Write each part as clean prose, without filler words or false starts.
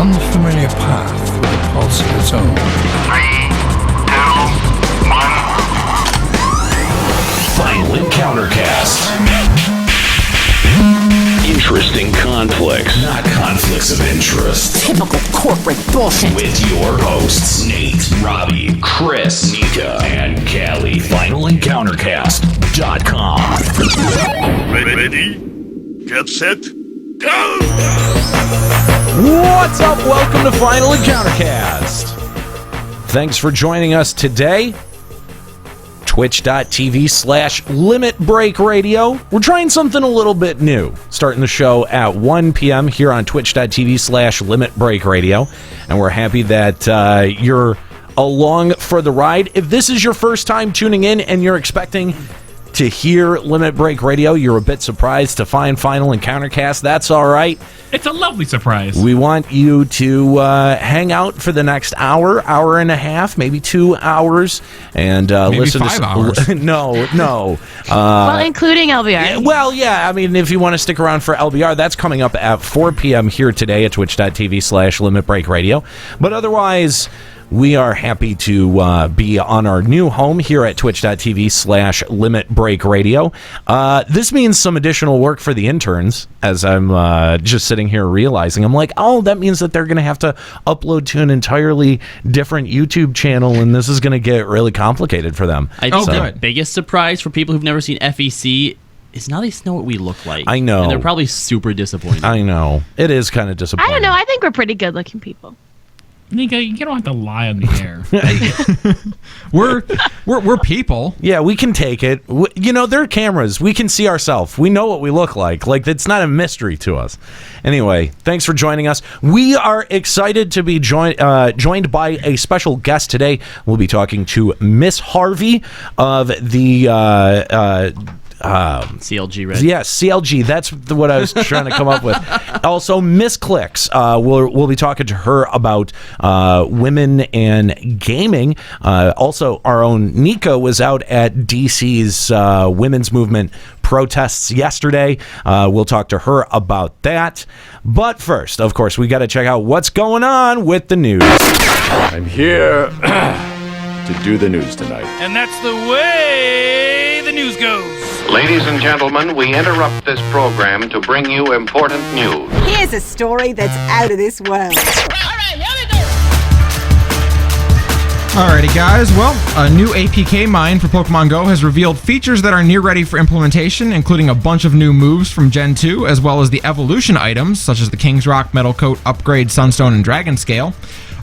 unfamiliar path with a pulse of its own. 3, 2, 1. Final Encounter Cast. Interesting conflicts, not conflicts of interest. Typical corporate bullshit. With your hosts, Nate, Robbie, Chris, Nika, and Callie. FinalEncounterCast.com. Ready? Get set? Go! What's up? Welcome to Final Encountercast. Thanks for joining us today. Twitch.tv/Limit Break Radio. We're trying something a little bit new. Starting the show at 1 p.m. here on Twitch.tv/Limit Break Radio. And we're happy that you're along for the ride. If this is your first time tuning in and you're expecting to hear Limit Break Radio, you're a bit surprised to find Final Encountercast. That's all right. It's a lovely surprise. We want you to hang out for the next hour and a half, maybe 2 hours, and maybe listen 5 to hours. No. Well, including LBR. Yeah. I mean, if you want to stick around for LBR, that's coming up at 4 p.m. here today at Twitch.tv/Limit Break Radio. But otherwise, we are happy to be on our new home here at Twitch.tv/Limit Break Radio. This means some additional work for the interns, as I'm just sitting here realizing. I'm like, oh, that means that they're going to have to upload to an entirely different YouTube channel, and this is going to get really complicated for them. I think the biggest surprise for people who've never seen FEC is now they know what we look like. I know. And they're probably super disappointed. I know. It is kind of disappointing. I don't know. I think we're pretty good-looking people. Nika, you don't have to lie on the air. we're people. Yeah, we can take it. There are cameras. We can see ourselves. We know what we look like. Like, it's not a mystery to us. Anyway, thanks for joining us. We are excited to be joined by a special guest today. We'll be talking to MissHarvey of the CLG, right? Yeah, CLG. That's what I was trying to come up with. Also, MissClicks. We'll be talking to her about women and gaming. Also, our own Nika was out at DC's women's movement protests yesterday. We'll talk to her about that. But first, of course, we got to check out what's going on with the news. I'm here to do the news tonight. And that's the way the news goes. Ladies and gentlemen, we interrupt this program to bring you important news. Here's a story that's out of this world. Alrighty guys, well, a new APK mine for Pokémon Go has revealed features that are near ready for implementation, including a bunch of new moves from Gen 2, as well as the evolution items, such as the King's Rock, Metal Coat, Upgrade, Sunstone, and Dragon Scale.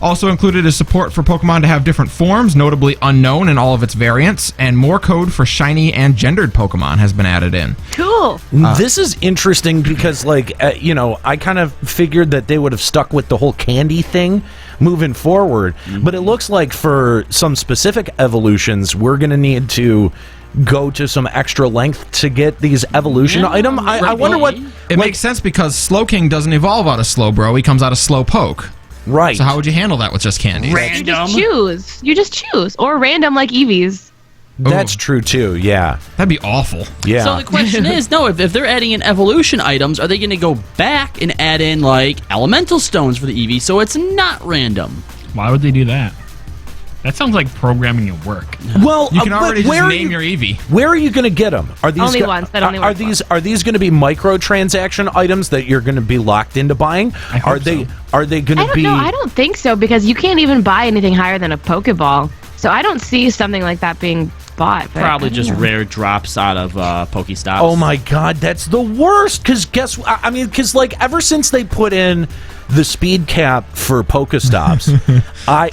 Also included is support for Pokemon to have different forms, notably unknown in all of its variants, and more code for shiny and gendered Pokemon has been added in. Cool. This is interesting because, I kind of figured that they would have stuck with the whole candy thing moving forward, but it looks like for some specific evolutions, we're going to need to go to some extra length to get these evolution items. I wonder what... It makes sense because Slowking doesn't evolve out of Slowbro, he comes out of Slowpoke. Right. So how would you handle that with just candies? Random. You just choose. Or random like Eevees. That's true too, yeah. That'd be awful. Yeah. So the question is, if they're adding in evolution items, are they going to go back and add in, elemental stones for the Eevee so it's not random? Why would they do that? That sounds like programming at work. Well, you can already just name your Eevee. Where are you going to get them? Are these only ones that only are these going to be microtransaction items that you're going to be locked into buying? Are they going to be? No, I don't think so because you can't even buy anything higher than a Pokeball. So I don't see something like that being bought. Probably just rare drops out of Pokestops. Oh my God, that's the worst. Because ever since they put in the speed cap for Pokestops, I'm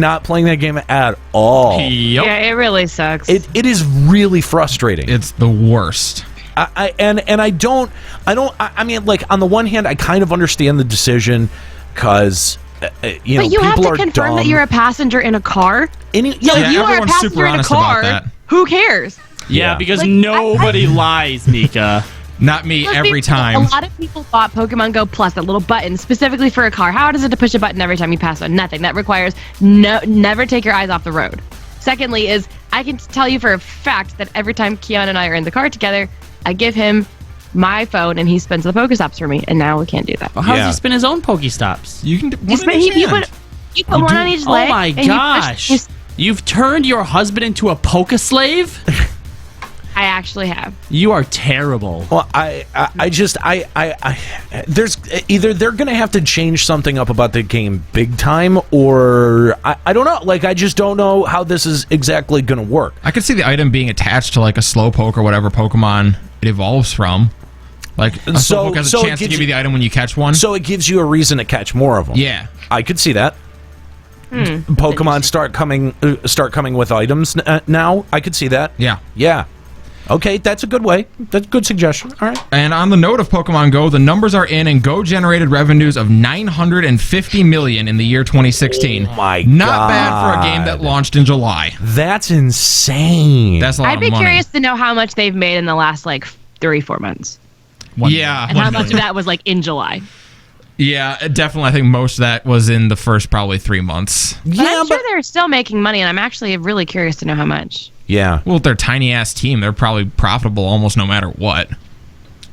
not playing that game at all. Yep. Yeah, it really sucks. It is really frustrating. It's the worst. On the one hand, I kind of understand the decision because but you have to confirm that you're a passenger in a car. Yeah, if you are a everyone's super passenger in a honest about car, that. who cares? Yeah, because nobody lies, Nika. Not me every time. A lot of people bought Pokemon Go Plus, that little button, specifically for a car. How hard is it to push a button every time you pass one? Nothing. That requires never take your eyes off the road. Secondly is, I can tell you for a fact that every time Keon and I are in the car together, I give him my phone and he spins the Pokestops for me, and now we can't do that. Well, how does he spin his own Pokestops? You can. You put one on each leg. Oh my and you gosh! push- You've turned your husband into a Poke slave? I actually have. You are terrible. Well, there's either they're going to have to change something up about the game big time, or I don't know. Like, I just don't know how this is exactly going to work. I could see the item being attached to like a Slowpoke or whatever Pokemon it evolves from. Like, a Slowpoke has a chance to give you the item when you catch one. So it gives you a reason to catch more of them. Yeah. I could see that. Pokemon start coming with items now. I could see that. Yeah. Okay, that's a good way. That's a good suggestion. All right. And on the note of Pokemon Go, the numbers are in, and Go generated revenues of $950 million in the year 2016. Oh my Not God. bad for a game that launched in July. That's insane. That's a lot I'd be of money. curious to know how much they've made in the last 3-4 months. Yeah. And how much of that was in July. Yeah, definitely. I think most of that was in the first probably 3 months. But I'm sure they're still making money, and I'm actually really curious to know how much. Yeah. Well, with their tiny-ass team, they're probably profitable almost no matter what.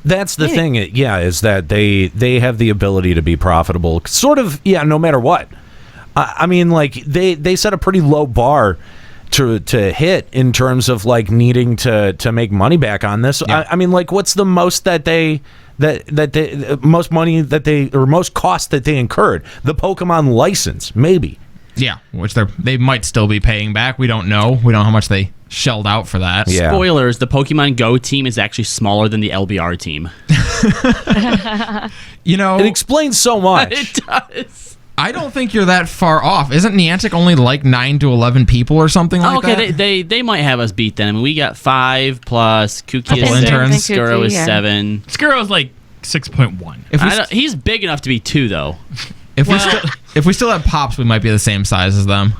That's the thing, is that they have the ability to be profitable, sort of, no matter what. I mean, they set a pretty low bar to hit in terms of needing to make money back on this. Yeah. I mean, what's the most most money that they, or most cost that they incurred? The Pokemon license, maybe. Yeah, which they might still be paying back. We don't know. We don't know how much they shelled out for that. Yeah. Spoilers, the Pokemon Go team is actually smaller than the LBR team. It explains so much. It does. I don't think you're that far off. Isn't Niantic only 9 to 11 people or something like that? Okay, they might have us beat then. I mean, we got 5 plus Kuki Couple is 6, interns. Skuro is 7. Skuro is 6.1. He's big enough to be 2 though. If we still have Pops, we might be the same size as them.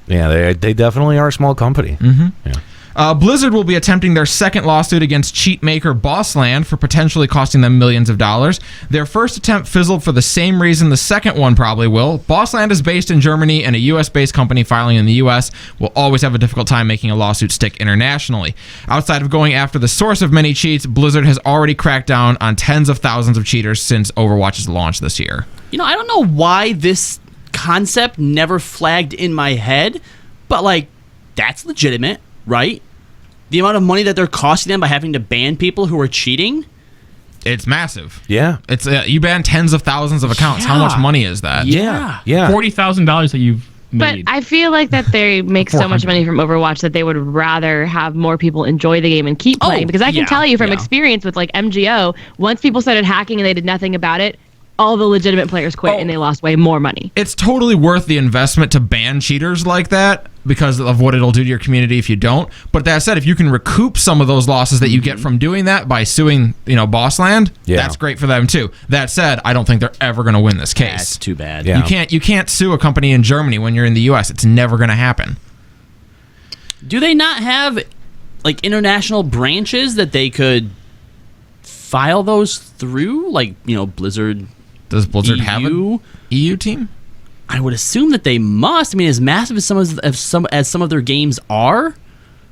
Yeah, they definitely are a small company. Mm-hmm. Yeah. Blizzard will be attempting their second lawsuit against cheat maker Bossland for potentially costing them millions of dollars. Their first attempt fizzled for the same reason the second one probably will. Bossland is based in Germany, and a U.S.-based company filing in the U.S. will always have a difficult time making a lawsuit stick internationally. Outside of going after the source of many cheats, Blizzard has already cracked down on tens of thousands of cheaters since Overwatch's launch this year. I don't know why this concept never flagged in my head, but that's legitimate, right? The amount of money that they're costing them by having to ban people who are cheating, it's massive. Yeah, it's you ban tens of thousands of accounts. How much money is that? Yeah. $40,000 that you've made. But I feel like that they make so much money from Overwatch that they would rather have more people enjoy the game and keep playing. Because I can tell you from experience with MGO, once people started hacking and they did nothing about it, all the legitimate players quit and they lost way more money. It's totally worth the investment to ban cheaters like that because of what it'll do to your community if you don't. But that said, if you can recoup some of those losses that you get from doing that by suing, Bossland, that's great for them too. That said, I don't think they're ever going to win this case. That's too bad. Yeah. You can't sue a company in Germany when you're in the U.S. It's never going to happen. Do they not have international branches that they could file those through? Blizzard. Does Blizzard EU? have an EU team? I would assume that they must. I mean, as massive as some of their games are.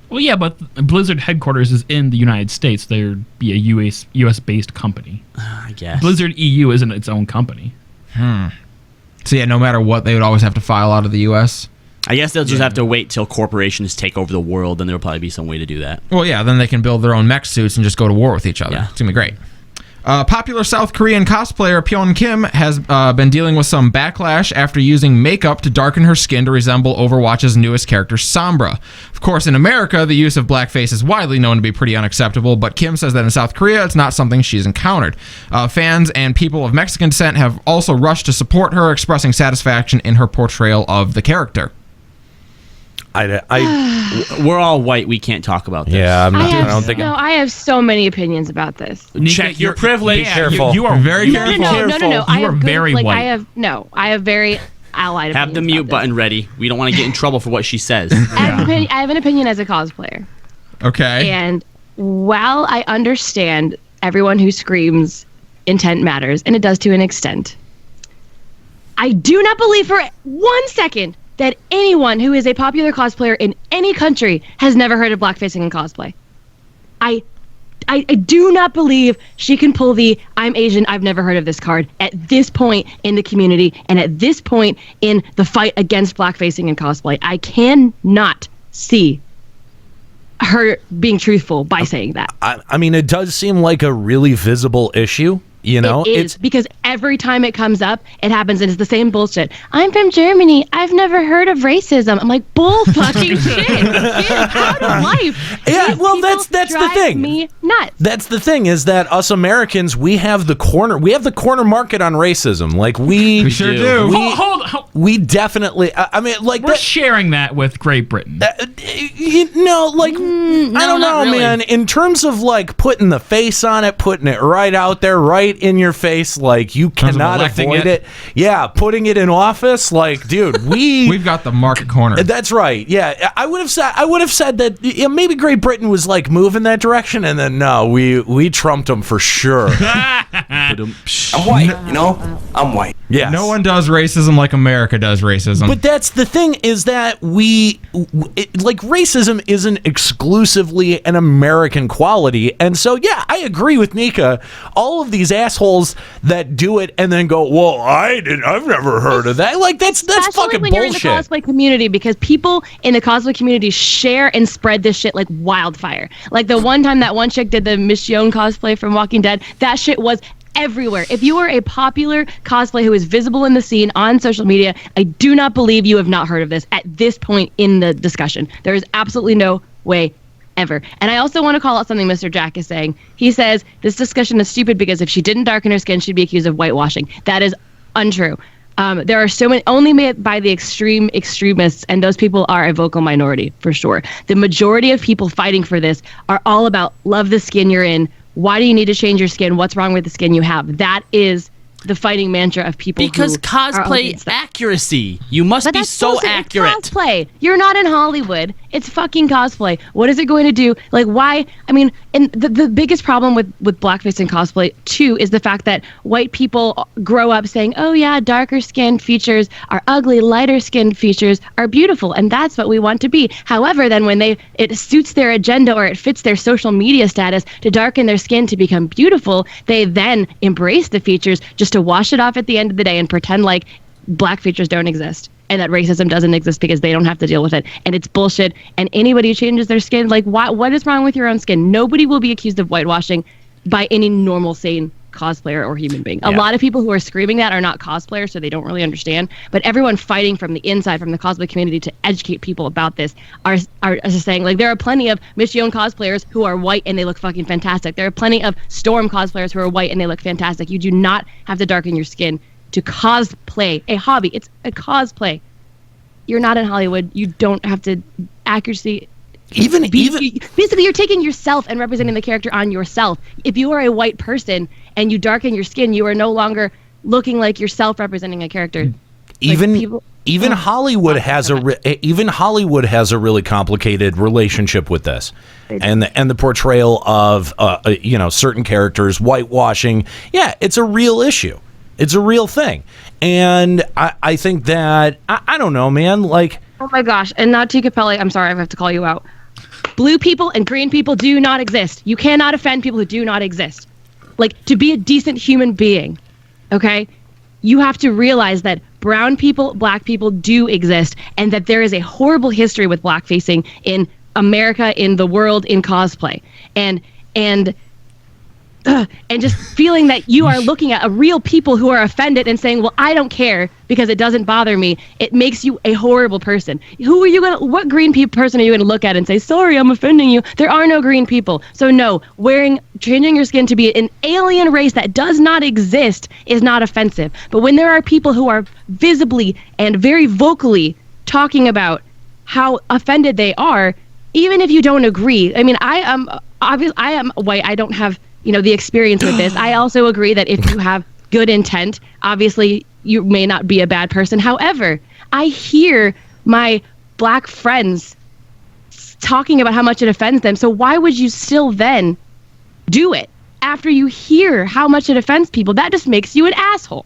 Well, yeah, but Blizzard headquarters is in the United States. They'd be a US-based company. I guess. Blizzard EU isn't its own company. So yeah, no matter what, they would always have to file out of the US. I guess they'll just have to wait till corporations take over the world, and there'll probably be some way to do that. Well, yeah, then they can build their own mech suits and just go to war with each other. Yeah. It's going to be great. Popular South Korean cosplayer Pyeon Kim has been dealing with some backlash after using makeup to darken her skin to resemble Overwatch's newest character, Sombra. Of course, in America, the use of blackface is widely known to be pretty unacceptable, but Kim says that in South Korea, it's not something she's encountered. Fans and people of Mexican descent have also rushed to support her, expressing satisfaction in her portrayal of the character. We're all white. We can't talk about this. Yeah, I have so many opinions about this. Check your privilege. Be careful. You are very careful. No. You are very white. I have very allied. Have the mute button ready. We don't want to get in trouble for what she says. I have an opinion as a cosplayer. Okay. And while I understand everyone who screams intent matters, and it does to an extent, I do not believe for 1 second that anyone who is a popular cosplayer in any country has never heard of blackfacing in cosplay. I I do not believe she can pull the "I'm Asian, I've never heard of this" card at this point in the community and at this point in the fight against blackfacing and cosplay. I cannot see her being truthful by saying that. I mean, it does seem like a really visible issue. You know, it's because every time it comes up, it happens, and it's the same bullshit. I'm from Germany. I've never heard of racism. I'm like, bull fucking shit. Get out of life. Yeah, well, that's the thing. Me nuts. That's the thing is that us Americans, we have the corner market on racism. Like we sure do. Hold. We definitely. I mean, like we're sharing that with Great Britain. I don't know, really. man. In terms of like putting the face on it, putting it right out there, right in your face, like you cannot avoid it. Yeah, putting it in office, like, dude, we've got the market corner. That's right. Yeah, I would have said that maybe Great Britain was like moving that direction, and then no, we trumped them for sure. I'm white, I'm white. Yeah, no one does racism like America does racism. But that's the thing is that racism isn't exclusively an American quality, and so yeah, I agree with Nika. All of these assholes that do it and then go, well, I've never heard of that. Like that's fucking when bullshit. You're in the cosplay community, because people in the cosplay community share and spread this shit like wildfire. Like the one time that one chick did the Michonne cosplay from Walking Dead, that shit was everywhere. If you are a popular cosplay who is visible in the scene on social media, I do not believe you have not heard of this at this point in the discussion. There is absolutely no way ever. And I also want to call out something Mr. Jack is saying. He says this discussion is stupid because if she didn't darken her skin, she'd be accused of whitewashing. That is untrue. There are so many, only made by the extremists, and those people are a vocal minority for sure. The majority of people fighting for this are all about love the skin you're in. Why do you need to change your skin? What's wrong with the skin you have? That is the fighting mantra of people because who cosplay accuracy. You must be so bullshit. accurate. It's cosplay. You're not in Hollywood. It's fucking cosplay. What is it going to do? Like, why? I mean, and the biggest problem with blackface and cosplay too is the fact that white people grow up saying, oh yeah, darker skin features are ugly, lighter skin features are beautiful, and that's what we want to be. However, then when it suits their agenda or it fits their social media status to darken their skin to become beautiful, they then embrace the features just to wash it off at the end of the day and pretend like black features don't exist and that racism doesn't exist because they don't have to deal with it. And it's bullshit. And anybody who changes their skin, like, what is wrong with your own skin? Nobody will be accused of whitewashing by any normal, sane cosplayer or human being. A lot of people who are screaming that are not cosplayers, so they don't really understand. But everyone fighting from the inside, from the cosplay community, to educate people about this are just saying, like, there are plenty of Michonne cosplayers who are white and they look fucking fantastic. There are plenty of Storm cosplayers who are white and they look fantastic. You do not have to darken your skin to cosplay a hobby. It's a cosplay. You're not in Hollywood. You don't have to accuracy. Basically, you're taking yourself and representing the character on yourself. If you are a white person and you darken your skin, you are no longer looking like yourself representing a character. Even Hollywood has a really complicated relationship with this, and the portrayal of certain characters, whitewashing. Yeah, it's a real issue. It's a real thing, and I think that I don't know, man. Like, oh my gosh, and not Tika Pele. I'm sorry, I have to call you out. Blue people and green people do not exist. You cannot offend people who do not exist. Like, to be a decent human being, okay, you have to realize that brown people, black people do exist, and that there is a horrible history with blackfacing in America, in the world, in cosplay. And just feeling that you are looking at a real people who are offended and saying, well, I don't care because it doesn't bother me. It makes you a horrible person. What green person are you going to look at and say, sorry, I'm offending you? There are no green people. So no, changing your skin to be an alien race that does not exist is not offensive. But when there are people who are visibly and very vocally talking about how offended they are, even if you don't agree, I mean, I am white. I don't have the experience with this. I also agree that if you have good intent, obviously you may not be a bad person. However, I hear my black friends talking about how much it offends them. So why would you still then do it after you hear how much it offends people? That just makes you an asshole.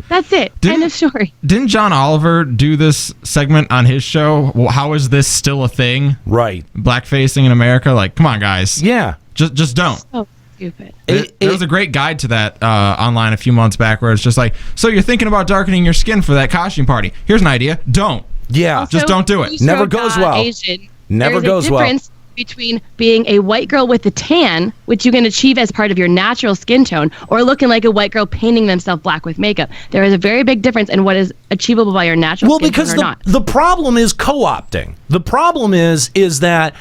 That's it. End of story. Didn't John Oliver do this segment on his show? Well, how is this still a thing? Right. Blackfacing in America? Like, come on, guys. Yeah. Just don't. So stupid. There was a great guide to that online a few months back where it's just like, so you're thinking about darkening your skin for that costume party. Here's an idea. Don't. Yeah. Also, just don't do it. Never goes well. Asian, Never goes well. There's a difference between being a white girl with a tan, which you can achieve as part of your natural skin tone, or looking like a white girl painting themselves black with makeup. There is a very big difference in what is achievable by your natural skin tone or not. The problem is co-opting. The problem is that,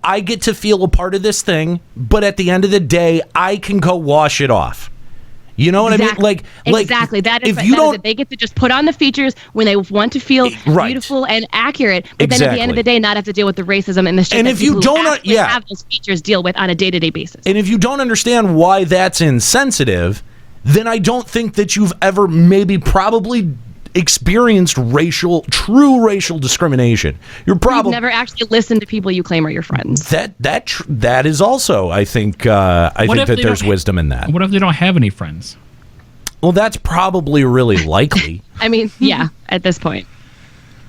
I get to feel a part of this thing, but at the end of the day, I can go wash it off. You know what I mean? Like exactly. That is it. They get to just put on the features when they want to feel beautiful and accurate, but then at the end of the day, not have to deal with the racism and the shit. And if you don't have those features deal with on a day-to-day basis. And if you don't understand why that's insensitive, then I don't think that you've ever probably experienced true racial discrimination. You've never actually listened to people you claim are your friends. That is also, I think that there's wisdom in that. What if they don't have any friends? Well, that's probably really likely. I mean, yeah, at this point.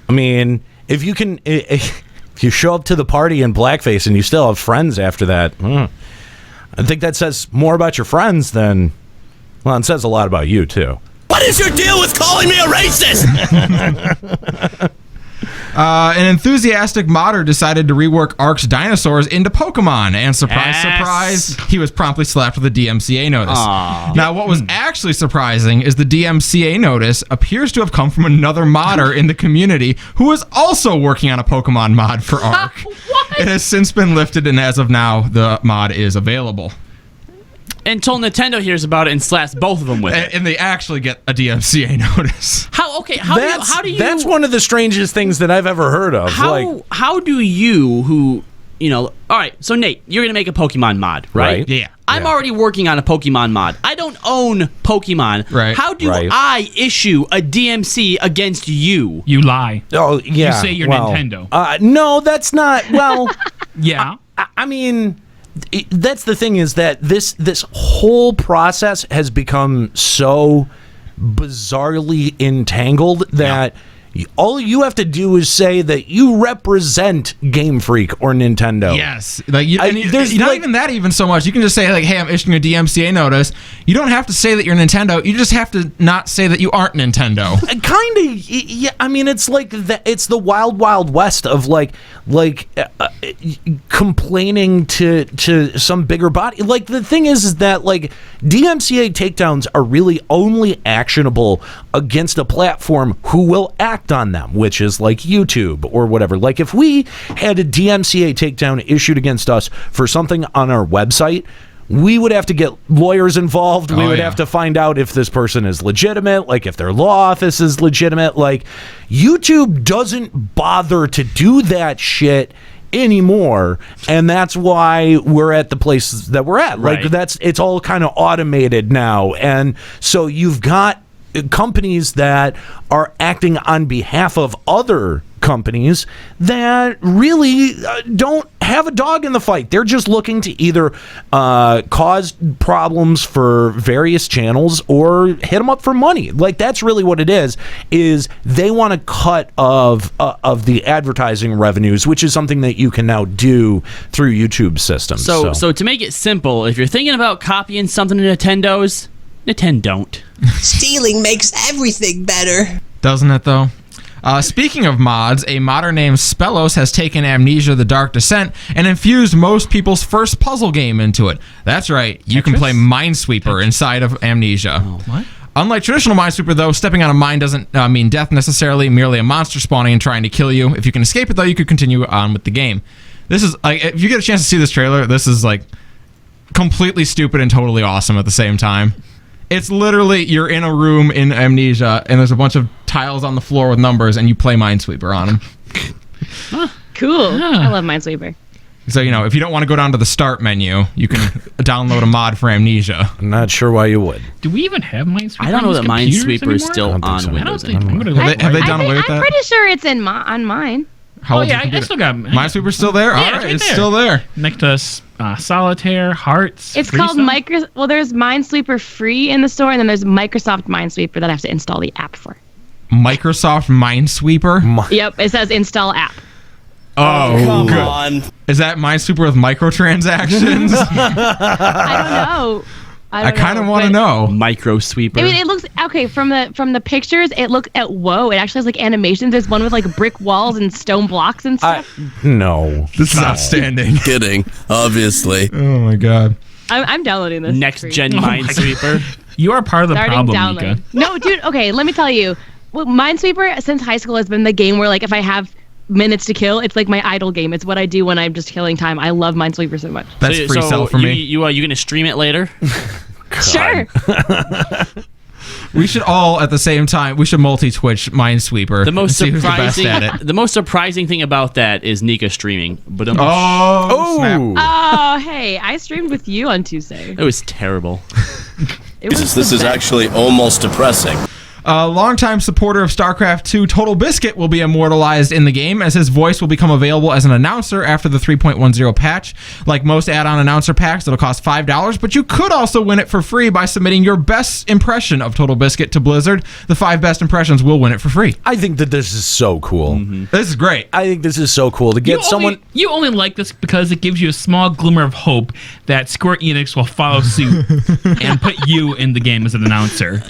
I mean, if you show up to the party in blackface and you still have friends after that, I think that says more about your friends than, it says a lot about you too. What is your deal with calling me a racist? An enthusiastic modder decided to rework Ark's dinosaurs into Pokemon, and surprise, he was promptly slapped with a DMCA notice. Now, what was actually surprising is the DMCA notice appears to have come from another modder in the community who was also working on a Pokemon mod for Ark. It has since been lifted, and as of now, the mod is available. Until Nintendo hears about it and slaps both of them with it. And they actually get a DMCA notice. How do you... That's one of the strangest things that I've ever heard of. How do you, all right, so Nate, you're going to make a Pokemon mod, right? Yeah. I'm already working on a Pokemon mod. I don't own Pokemon. Right. How do I issue a DMC against you? You lie. Oh, yeah. You say you're Nintendo. No, that's not, yeah. I mean... That's the thing, is that this whole process has become so bizarrely entangled that all you have to do is say that you represent Game Freak or Nintendo. Yes. There's not even that even so much. You can just say, like, hey, I'm issuing a DMCA notice. You don't have to say that you're Nintendo. You just have to not say that you aren't Nintendo. Kind of. Yeah, I mean, it's like it's the wild, wild west of complaining to some bigger body. Like, the thing is that, like, DMCA takedowns are really only actionable against a platform who will act on them, which is like YouTube or whatever. Like, if we had a DMCA takedown issued against us for something on our website, we would have to get lawyers involved. We would have to find out if this person is legitimate, like if their law office is legitimate. Like, YouTube doesn't bother to do that shit anymore, and that's why we're at the place that we're at. Like, it's all kind of automated now, and so you've got companies that are acting on behalf of other companies that really don't have a dog in the fight. They're just looking to either cause problems for various channels or hit them up for money. Like, that's really what it is they want a cut of the advertising revenues, which is something that you can now do through YouTube systems. So to make it simple, if you're thinking about copying something to Nintendo's, don't. Stealing makes everything better. Doesn't it, though? Speaking of mods, a modder named Spellos has taken Amnesia: The Dark Descent and infused most people's first puzzle game into it. That's right, you can play Minesweeper inside of Amnesia. What? Unlike traditional Minesweeper, though, stepping on a mine doesn't mean death necessarily, merely a monster spawning and trying to kill you. If you can escape it, though, you could continue on with the game. This is, like, if you get a chance to see this trailer, this is, like, completely stupid and totally awesome at the same time. It's literally, you're in a room in Amnesia, and there's a bunch of tiles on the floor with numbers, and you play Minesweeper on them. Cool. I love Minesweeper. So, if you don't want to go down to the start menu, you can download a mod for Amnesia. I'm not sure why you would. Do we even have Minesweeper? I don't know that Minesweeper is still on Windows. Have they done away with that? I'm pretty sure it's on mine. How old I still got Minesweeper's still there? Yeah, All right, it's still there. Next to Solitaire, Hearts. It's Free called Stuff? Well, there's Minesweeper free in the store, and then there's Microsoft Minesweeper that I have to install the app for. Microsoft Minesweeper? Yep, it says install app. Oh, come good. on. Is that Minesweeper with microtransactions? I don't know. I kind of want to know. Micro sweeper. I mean, it looks okay from the pictures. It looks at whoa. It actually has like animations. There's one with like brick walls and stone blocks and stuff. No, this is outstanding. Kidding, obviously. Oh my god. I'm downloading this. Next gen Minesweeper. You are part of the Starting problem, download. Nika. No, dude. Okay, let me tell you. Well, Minesweeper since high school has been the game where like if I have minutes to kill, it's like my idle game. It's what I do when I'm just killing time. I love Minesweeper so much. That's free sell for me. You gonna stream it later? Sure. We should all at the same time. We should multi-Twitch Minesweeper. The most and see who's the best surprising, at it. the most surprising thing about that is Nika streaming. But snap. Oh, hey, I streamed with you on Tuesday. It was terrible. This is actually almost depressing. A longtime supporter of Starcraft 2, TotalBiscuit, will be immortalized in the game as his voice will become available as an announcer after the 3.10 patch. Like most add-on announcer packs, it'll cost $5, but you could also win it for free by submitting your best impression of TotalBiscuit to Blizzard. The 5 best impressions will win it for free. I think that this is so cool. This is great. I think this is so cool to get someone. You only like this because it gives you a small glimmer of hope that Square Enix will follow suit and put you in the game as an announcer.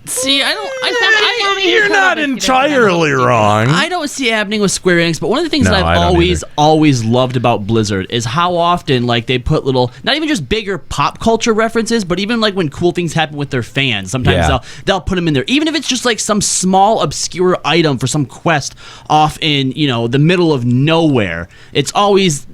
See, You're not entirely wrong. I don't see it happening with Square Enix, but one of the things No, that I I've don't always loved about Blizzard is how often like they put little, not even just bigger pop culture references, but even like when cool things happen with their fans, sometimes they'll put them in there, even if it's just like some small obscure item for some quest off in the middle of nowhere. It's always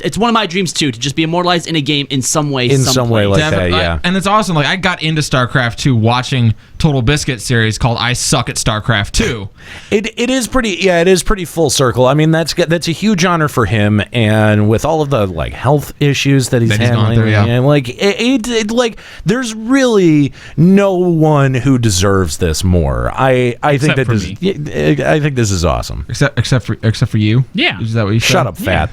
it's one of my dreams too, to just be immortalized in a game in some way. Some way like that, yeah. And it's awesome. Like I got into StarCraft 2 watching TotalBiscuit series called I Suck at StarCraft 2. It is pretty full circle. I mean, that's a huge honor for him, and with all of the like health issues that he's handling, gone through, and like there's really no one who deserves this more. I think this is awesome. Except for you. Yeah. Is that what you said? Shut up, fat.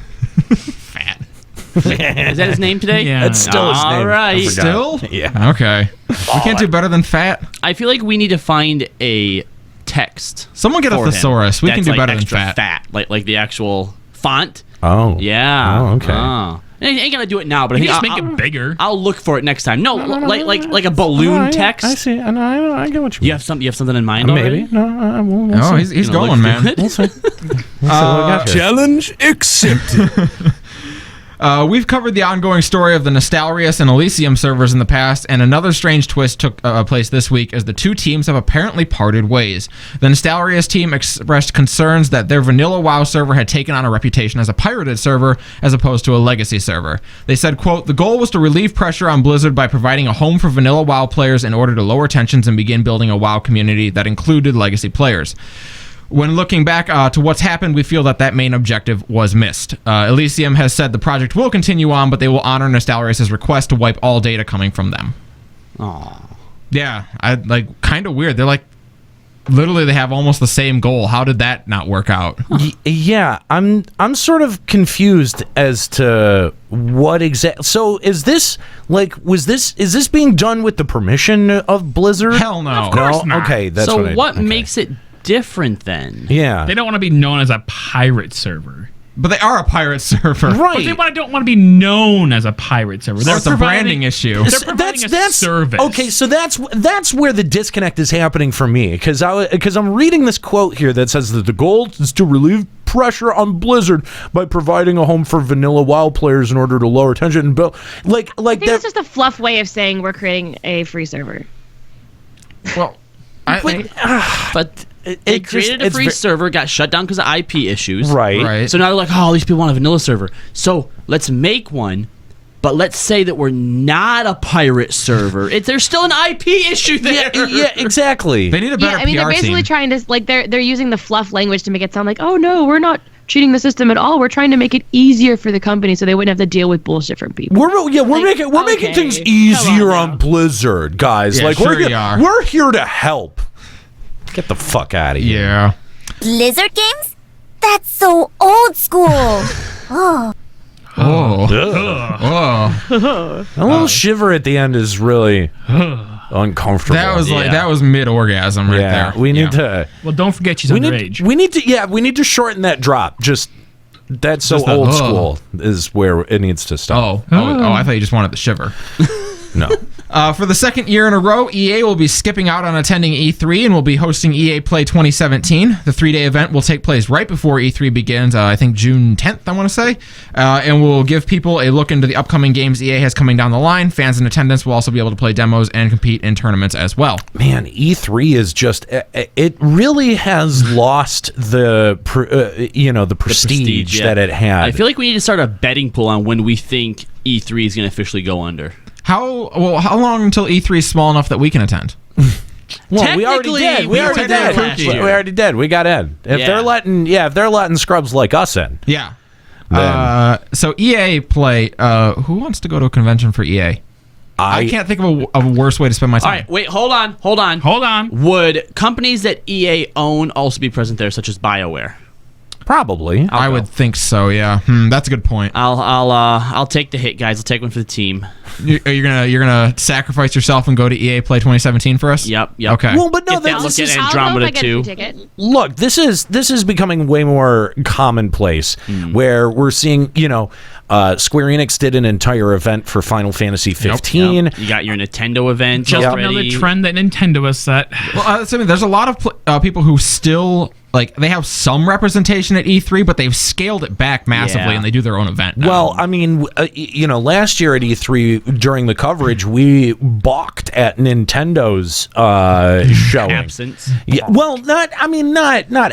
Is that his name today? Yeah. That's still his name. All right. Still? Yeah. Okay. We can't do better than fat. I feel like we need to find a text. Someone get a for him thesaurus. We can that's, do like, better than extra fat. Like the actual font. Oh. Yeah. Oh, okay. I ain't gonna do it now, but I You think can just make it bigger. I'll look for it next time. No, like a balloon text. I see. And I get what you mean. You have something in mind already? Maybe. No, we'll Oh, see. he's going, man. We'll see. Challenge accepted. We've covered the ongoing story of the Nostalrius and Elysium servers in the past, and another strange twist took place this week as the two teams have apparently parted ways. The Nostalrius team expressed concerns that their vanilla WoW server had taken on a reputation as a pirated server as opposed to a legacy server. They said, quote, "The goal was to relieve pressure on Blizzard by providing a home for vanilla WoW players in order to lower tensions and begin building a WoW community that included legacy players. When looking back to what's happened, we feel that main objective was missed. Elysium has said the project will continue on, but they will honor Nostalrius' request to wipe all data coming from them." Aww. Yeah, kind of weird. They're like, literally, they have almost the same goal. How did that not work out? Yeah, I'm sort of confused as to what exactly. So is this is this being done with the permission of Blizzard? Hell no. Of course not. Okay, that's So what what makes it different then? Yeah. They don't want to be known as a pirate server. But they are a pirate server. But Right. they don't want to be known as a pirate server. It's a branding issue. They're providing a service. Okay, so that's where the disconnect is happening for me, because I'm reading this quote here that says that the goal is to relieve pressure on Blizzard by providing a home for vanilla WoW players in order to lower tension and build I think that's just a fluff way of saying we're creating a free server. Well, But they created a free server, got shut down because of IP issues. Right. So now they're like, oh, these people want a vanilla server. So let's make one, but let's say that we're not a pirate server. There's still an IP issue there. Yeah, exactly. They need a better I mean, they're PR basically team. trying to they're using the fluff language to make it sound like, oh no, we're not cheating the system at all. We're trying to make it easier for the company so they wouldn't have to deal with bullshit from people. We're making things easier on Blizzard, guys. Yeah, we're here to help. Get the fuck out of here. Yeah. Blizzard games? That's so old school. Oh. A little shiver at the end is really uncomfortable. That was mid orgasm right there. We need to. Well, don't forget she's underage. We need to shorten that drop. That's so old school is where it needs to stop. Oh, I thought you just wanted the shiver. No. For the second year in a row, EA will be skipping out on attending E3 and will be hosting EA Play 2017. The 3-day event will take place right before E3 begins, I think June 10th, I want to say, and will give people a look into the upcoming games EA has coming down the line. Fans in attendance will also be able to play demos and compete in tournaments as well. Man, E3 is just, it really has lost the prestige that it had. I feel like we need to start a betting pool on when we think E3 is going to officially go under. How long until E3 is small enough that we can attend? Well, we already did. We already did. We got in. If they're letting scrubs like us in. Yeah. So EA Play. Who wants to go to a convention for EA? I can't think of a worse way to spend my time. All right, wait, hold on. Would companies that EA own also be present there, such as BioWare? Probably. I would think so. Yeah. That's a good point. I'll take the hit, guys. I'll take one for the team. You're gonna sacrifice yourself and go to EA Play 2017 for us? Yep. Okay. Well, but no, this is Andromeda 2. Look, this is becoming way more commonplace, where we're seeing, Square Enix did an entire event for Final Fantasy 15. Yep. You got your Nintendo event. Just another trend that Nintendo has set. Well, there's a lot of people who still. They have some representation at E3, but they've scaled it back massively, and they do their own event now. Well, I mean, last year at E3, during the coverage, we balked at Nintendo's showing. Absence. Yeah, well, not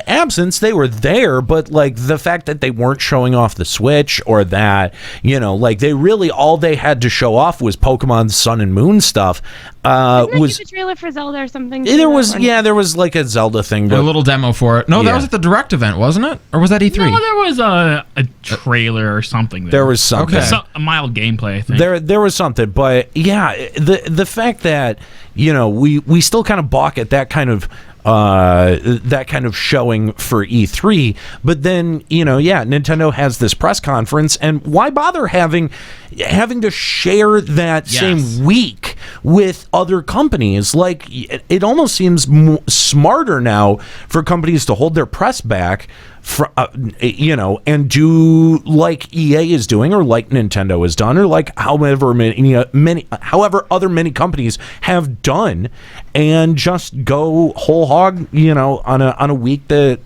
absence. They were there, but, the fact that they weren't showing off the Switch or that, they really, all they had to show off was Pokemon Sun and Moon stuff. Was a trailer for Zelda or something? There was a Zelda thing. A little demo for it. No, that was at the Direct event, wasn't it? Or was that E3? No, there was a trailer or something. There was something. Okay. A mild gameplay, I think. There was something, but yeah, the fact that we still kind of balk at that kind of showing for E3, but then Nintendo has this press conference, and why bother having to share that same week with other companies? It almost seems smarter now for companies to hold their press back and do like EA is doing, or like Nintendo has done, or like however many companies have done, and just go whole hog, on a week that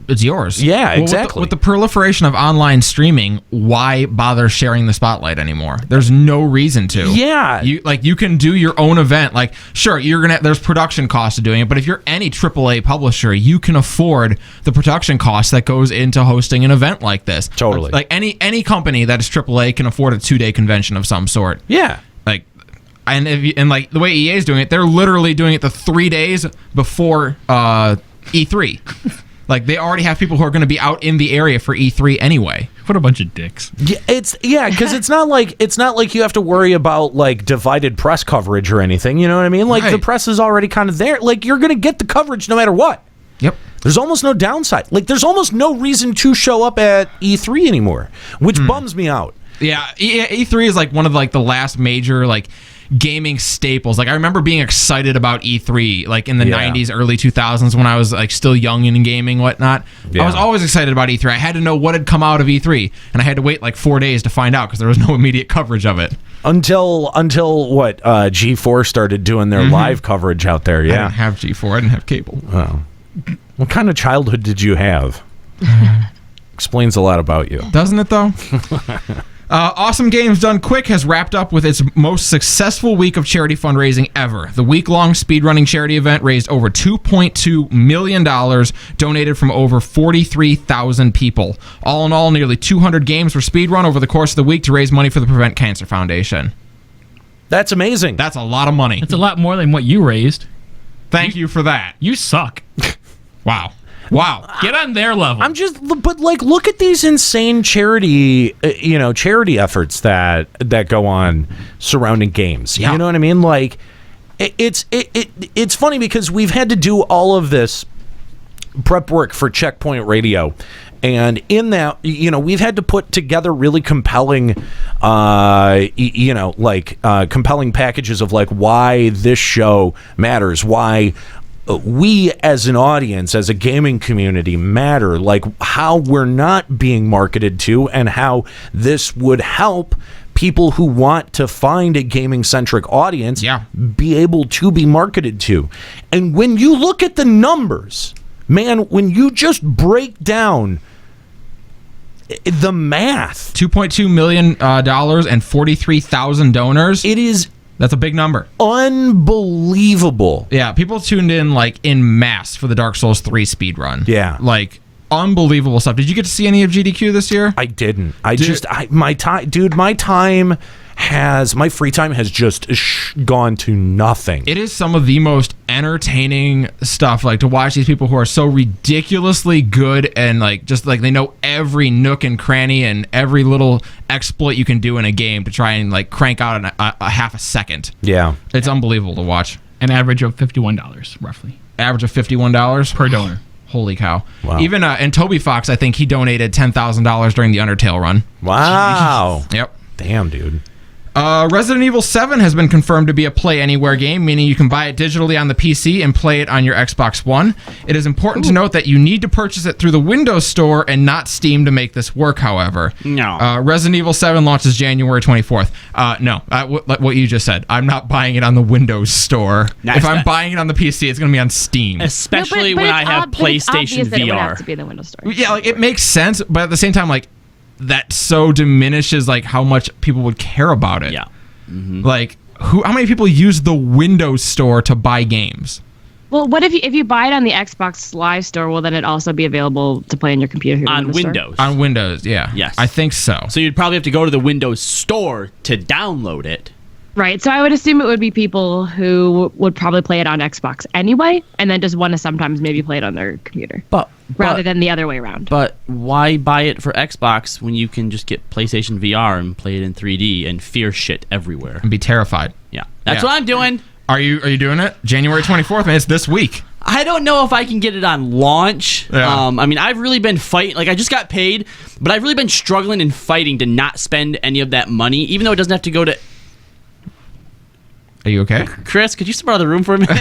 it's yours. Yeah, exactly. With the proliferation of online streaming, why bother sharing the spotlight anymore? There's no reason to. Yeah. You can do your own event. Sure, there's production costs to doing it, but if you're any AAA publisher, you can afford the production cost that goes into hosting an event like this. Totally. Any company that is AAA can afford a 2-day convention of some sort. Yeah. And the way EA is doing it, they're literally doing it the 3 days before E3. They already have people who are going to be out in the area for E3 anyway. What a bunch of dicks. Yeah, because it's not like you have to worry about divided press coverage or anything. You know what I mean? The press is already kind of there. You're going to get the coverage no matter what. Yep. There's almost no downside. There's almost no reason to show up at E3 anymore, which bums me out. Yeah, E3 is one of the last major gaming staples. I remember being excited about E3 in the 90s, early 2000s, when I was still young in gaming, whatnot. I was always excited about E3. I had to know what had come out of E3, and I had to wait 4 days to find out because there was no immediate coverage of it. Until what G4 started doing their live coverage out there. Yeah, I didn't have G4. I didn't have cable. Oh. What kind of childhood did you have? Explains a lot about you. Doesn't it, though? Awesome Games Done Quick has wrapped up with its most successful week of charity fundraising ever. The week-long speedrunning charity event raised over $2.2 million, donated from over 43,000 people. All in all, nearly 200 games were speedrun over the course of the week to raise money for the Prevent Cancer Foundation. That's amazing. That's a lot of money. That's a lot more than what you raised. Thank you for that. You suck. Wow. Get on their level. But look at these insane charity efforts that go on surrounding games. Yeah. You know what I mean? It's funny because we've had to do all of this prep work for Checkpoint Radio, And in that, we've had to put together really compelling, compelling packages of like why this show matters, why we as an audience, as a gaming community matter, like how we're not being marketed to and how this would help people who want to find a gaming-centric audience be able to be marketed to. And when you look at the numbers, man, when you just break down the math, $2.2 million and 43,000 donors. That's a big number. Unbelievable. Yeah, people tuned in like in mass for the Dark Souls 3 speed run. Yeah. Like unbelievable stuff. Did you get to see any of GDQ this year? I didn't. My free time has just gone to nothing. It is some of the most entertaining stuff, like to watch these people who are so ridiculously good and like just like they know every nook and cranny and every little exploit you can do in a game to try and like crank out a half a second. Yeah. It's unbelievable to watch. An average of $51 roughly. Average of $51 per donor. Holy cow. Wow. Even and Toby Fox, I think he donated $10,000 during the Undertale run. Wow. Jesus. Yep. Damn, dude. Resident Evil 7 has been confirmed to be a Play Anywhere game, meaning you can buy it digitally on the PC and play it on your Xbox One. It is important to note that you need to purchase it through the Windows Store and not Steam to make this work, however. No. Resident Evil 7 launches January 24th. No, what you just said. I'm not buying it on the Windows Store. If I'm buying it on the PC, it's going to be on Steam. Especially when I have PlayStation VR. It would have to be in the Windows Store. Yeah, like it makes sense, but at the same time, like, that so diminishes like how much people would care about it. Yeah. Mm-hmm. Like how many people use the Windows Store to buy games? Well, what if you buy it on the Xbox Live Store? Will then it also be available to play on your computer on Windows? On Windows, yeah. Yes. I think so. So you'd probably have to go to the Windows Store to download it. Right. So I would assume it would be people who would probably play it on Xbox anyway, and then just want to sometimes maybe play it on their computer. Rather than the other way around. But why buy it for Xbox when you can just get PlayStation VR and play it in 3D and fear shit everywhere? And be terrified. Yeah. That's what I'm doing. Are you doing it? January 24th, man. It's this week. I don't know if I can get it on launch. Yeah. I mean, I've really been fighting. Like, I just got paid, but I've really been struggling and fighting to not spend any of that money, even though it doesn't have to go to... Are you okay? Chris, could you step out of the room for a minute?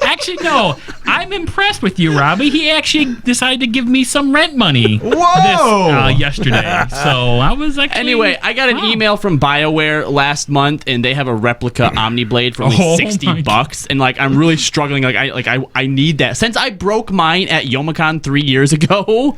Actually, no. I'm impressed with you, Robbie. He actually decided to give me some rent money. Whoa! Yesterday. So I was actually... Anyway, I got an email from BioWare last month, and they have a replica Omniblade for only $60. And like, I'm really struggling. I need that. Since I broke mine at Youmacon 3 years ago...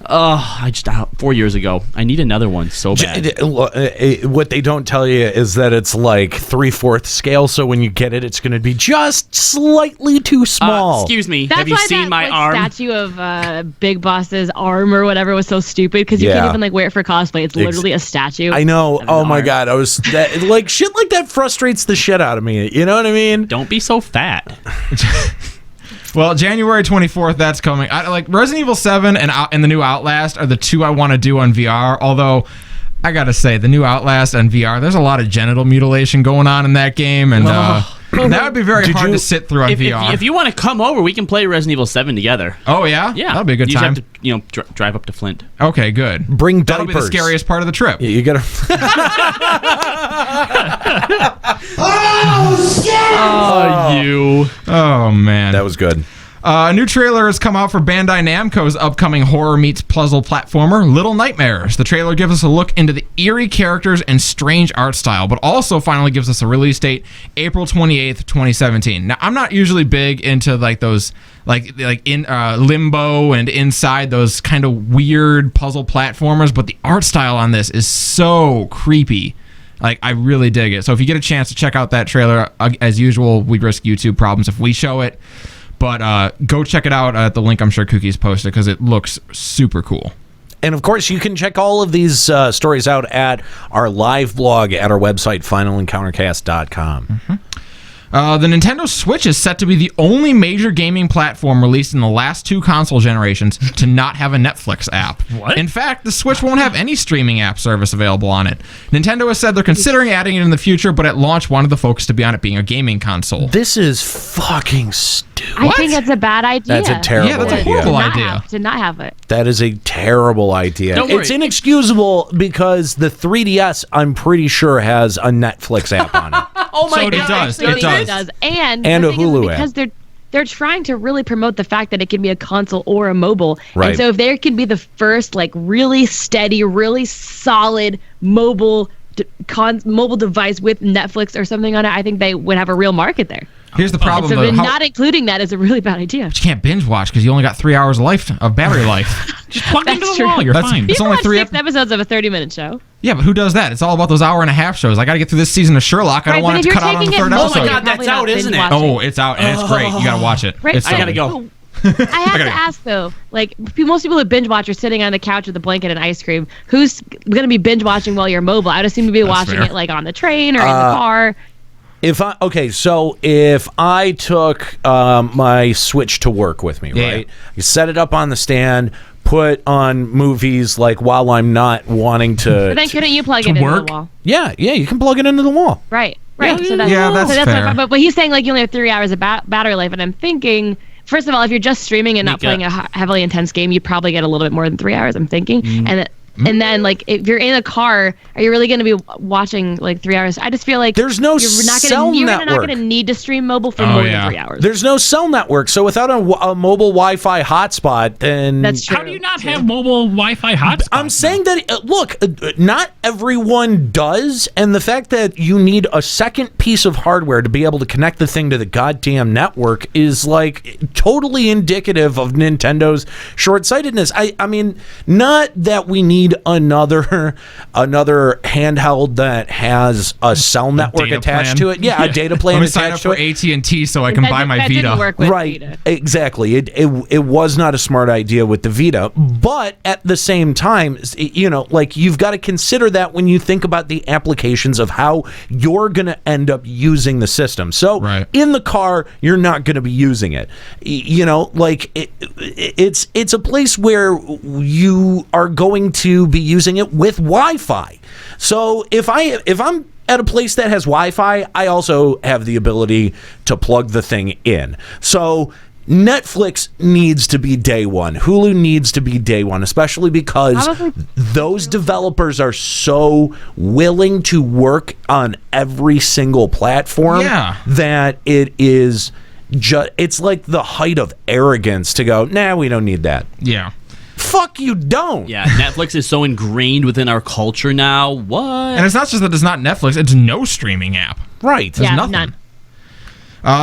4 years ago. I need another one so bad. What they don't tell you is that it's like 3/4 scale, so when you get it, it's going to be just slightly too small. Excuse me. That's have you why seen that, my arm? Statue of Big Boss's arm or whatever was so stupid because you can't even like wear it for cosplay. It's literally a statue. I know. Oh my god. I was like shit like that frustrates the shit out of me. You know what I mean? Don't be so fat. Well, January 24th, that's coming. Like Resident Evil 7 and the new Outlast are the two I want to do on VR. Although, I gotta say, the new Outlast and VR, there's a lot of genital mutilation going on in that game, and that would be very hard to sit through on VR. If you want to come over, we can play Resident Evil 7 together. Oh yeah, yeah, that'd be a good time. You just have to, drive up to Flint. Okay, good. Bring That'll diapers. be the scariest part of the trip. You gotta. Oh man, that was good. A new trailer has come out for Bandai Namco's upcoming horror meets puzzle platformer, Little Nightmares. The trailer gives us a look into the eerie characters and strange art style, but also finally gives us a release date, April 28th, 2017. Now, I'm not usually big into like those, like in Limbo and Inside, those kind of weird puzzle platformers, but the art style on this is so creepy. Like, I really dig it. So if you get a chance to check out that trailer, as usual, we risk YouTube problems if we show it. But go check it out at the link I'm sure Cookie's posted because it looks super cool. And of course, you can check all of these stories out at our live blog at our website, finalencountercast.com. Mm-hmm. The Nintendo Switch is set to be the only major gaming platform released in the last 2 console generations to not have a Netflix app. What? In fact, the Switch won't have any streaming app service available on it. Nintendo has said they're considering adding it in the future, but at launch wanted the focus to be on it being a gaming console. This is fucking stupid. I think that's a bad idea. That's a terrible idea. Yeah, that's a horrible idea. To not have it. That is a terrible idea. Don't worry. It's inexcusable because the 3DS, I'm pretty sure, has a Netflix app on it. Oh my So god! does. Actually, It does. And a the thing is Hulu because app. they're trying to really promote the fact that it can be a console or a mobile. Right. And so if there can be the first like really steady, really solid mobile mobile device with Netflix or something on it, I think they would have a real market there. Here's the problem, So though. then not including that is a really bad idea. You can't binge watch because you only got 3 hours of battery life. Just plug into That's the wall. true. You're That's- fine. It's You only can watch 3 6 episodes of a 30-minute show. Yeah, but who does that? It's all about those hour-and-a-half shows. I got to get through this season of Sherlock. I don't Right, want but it if to you're cut out on the taking it third mobile, episode. Oh my God, you're that's probably out, not isn't it? binge-watching. Oh, it's out, and it's great. You got to watch it. Right, It's so- I gotta go. I have gotta to go. ask though, like most people who binge watch are sitting on the couch with a blanket and ice cream. Who's going to be binge watching while you're mobile? I would assume to be watching fair. it like on the train or in the car. If I took my Switch to work with me, Yeah. right? You set it up on the stand, put on movies like while I'm not wanting to. But then couldn't you plug to it into work? the wall? Yeah, you can plug it into the wall. Right. Yeah, So that's, yeah, that's fair. But he's saying like you only have 3 hours of battery life, and I'm thinking. First of all, if you're just streaming and not Nika. playing a heavily intense game, you probably get a little bit more than 3 hours. I'm thinking, and then like if you're in a car, are you really going to be watching like 3 hours? I just feel like There's no you're not cell you're network. not going to need to stream mobile for Oh, more yeah. than 3 hours. There's no cell network, so without a mobile Wi-Fi hotspot, then That's true. How do you not have mobile Wi-Fi hotspots? I'm saying that look, not everyone does, and the fact that you need a second piece of hardware to be able to connect the thing to the goddamn network is like totally indicative of Nintendo's short-sightedness. I mean, not that we need another handheld that has a cell network data attached plan. to it. Yeah, a data plan Let me attached sign up to for it. AT&T so I can buy my that Vita. didn't work with Right, Vita. exactly. It was not a smart idea with the Vita, but at the same time, like you've got to consider that when you think about the applications of how you're going to end up using the system. So Right. in the car, you're not going to be using it. Like it's a place where you are going to be using it with Wi-Fi. So if I'm at a place that has Wi-Fi, I also have the ability to plug the thing in. So Netflix needs to be day one. Hulu needs to be day one, especially because those developers are so willing to work on every single platform that it is it's like the height of arrogance to go, nah, we don't need that. Yeah. Fuck, you don't. Yeah, Netflix is so ingrained within our culture now. What? And it's not just that it's not Netflix, it's no streaming app. Right. There's nothing. None.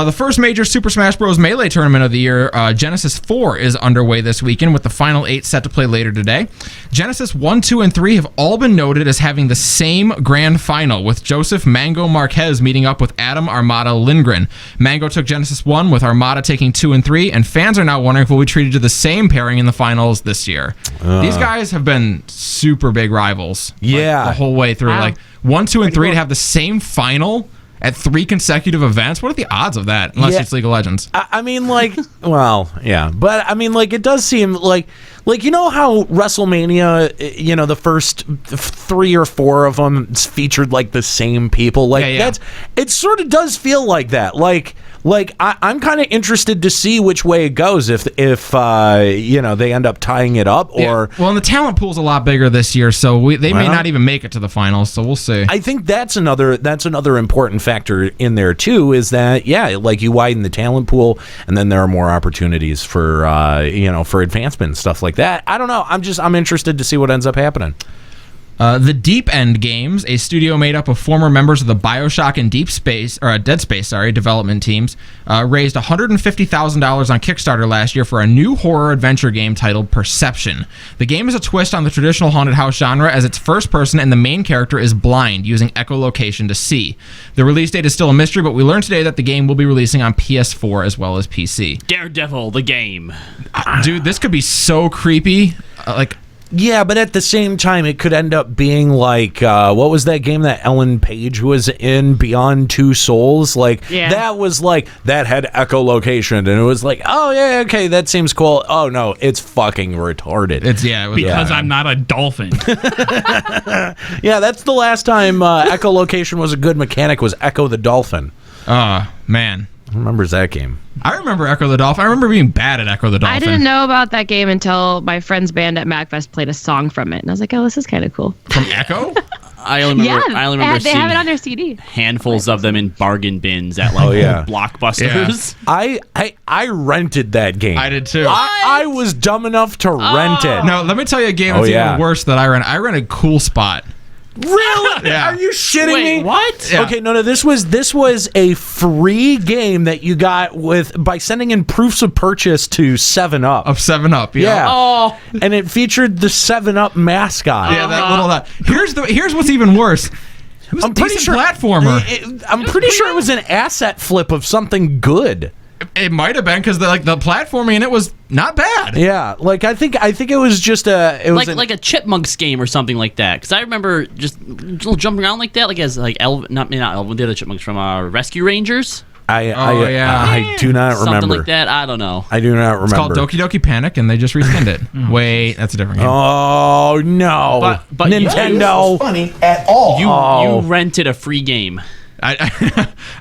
The first major Super Smash Bros. Melee tournament of the year, Genesis 4, is underway this weekend with the final 8 set to play later today. Genesis 1, 2, and 3 have all been noted as having the same grand final, with Joseph Mango Marquez meeting up with Adam Armada Lindgren. Mango took Genesis 1, with Armada taking 2 and 3, and fans are now wondering if we'll be treated to the same pairing in the finals this year. These guys have been super big rivals. Yeah. The whole way through. Wow. Like 1, 2, and 3 to have the same final at 3 consecutive events. What are the odds of that? Unless it's League of Legends. I mean, like, well, yeah, but I mean, like, it does seem like you know how WrestleMania, the first 3 or 4 of them featured like the same people. Like it sort of does feel like that. Like I'm kind of interested to see which way it goes if they end up tying it up or. Well, and the talent pool's a lot bigger this year, so they may not even make it to the finals. So we'll see. I think that's another important factor in there too. Is that like you widen the talent pool, and then there are more opportunities for for advancement and stuff like that. I don't know. I'm interested to see what ends up happening. The Deep End Games, a studio made up of former members of the BioShock and Dead Space development teams, raised $150,000 on Kickstarter last year for a new horror adventure game titled Perception. The game is a twist on the traditional haunted house genre, as it's first person and the main character is blind, using echolocation to see. The release date is still a mystery, but we learned today that the game will be releasing on PS4 as well as PC. Daredevil, the game. Dude, this could be so creepy. Yeah, but at the same time, it could end up being like, what was that game that Ellen Page was in, Beyond Two Souls? Like, that was like, that had echolocation, and it was like, oh, yeah, okay, that seems cool. Oh, no, it's fucking retarded. Because I'm not a dolphin. Yeah, that's the last time echolocation was a good mechanic, was Echo the Dolphin. Man. Who remembers that game? I remember Echo the Dolphin. I remember being bad at Echo the Dolphin. I didn't know about that game until my friend's band at MacFest played a song from it, and I was like, "Oh, this is kind of cool." From Echo? I only remember they have it on their CD. Handfuls of them in bargain bins at like Blockbusters. Yeah. I rented that game. I did too. I was dumb enough to rent it. No, let me tell you a game that's even worse that I rented. I rented Cool Spot. Really? Yeah. Are you shitting me? What? Yeah. Okay, no. This was a free game that you got by sending in proofs of purchase to 7-Up. Of 7-Up, yeah. Oh. And it featured the 7-Up mascot. Yeah, that. Here's what's even worse. It was a decent platformer. I'm pretty sure it was an asset flip of something good. It might have been because the platforming in it was not bad. Yeah, like I think it was just like a Chipmunks game or something like that. Because I remember just jumping around like that, like as like not Elvin, the other Chipmunks from Rescue Rangers. I do not remember something like that. I don't know. I do not remember. It's called Doki Doki Panic, and they just reskinned it. Wait, that's a different game. Oh no! But Nintendo, funny at all. You rented a free game. I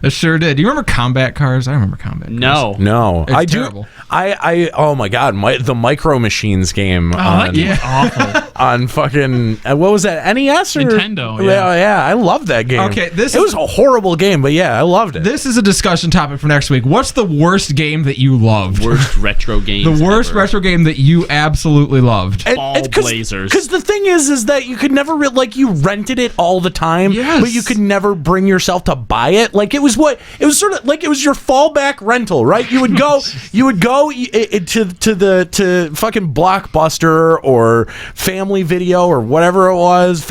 sure did. Do you remember Combat Cars? I remember Combat Cars. No. It's terrible. Oh my god, the Micro Machines game awful. on fucking what was that, NES or Nintendo? Yeah, I loved that game. Okay, it was a horrible game, but yeah, I loved it. This is a discussion topic for next week. What's the worst game that you loved? Worst retro game. The worst retro game that you absolutely loved. Blazers. Because the thing is that you could never you rented it all the time, but you could never bring yourself to buy it. Like it was sort of like it was your fallback rental, right? You would go to fucking Blockbuster or Family Video or whatever it was.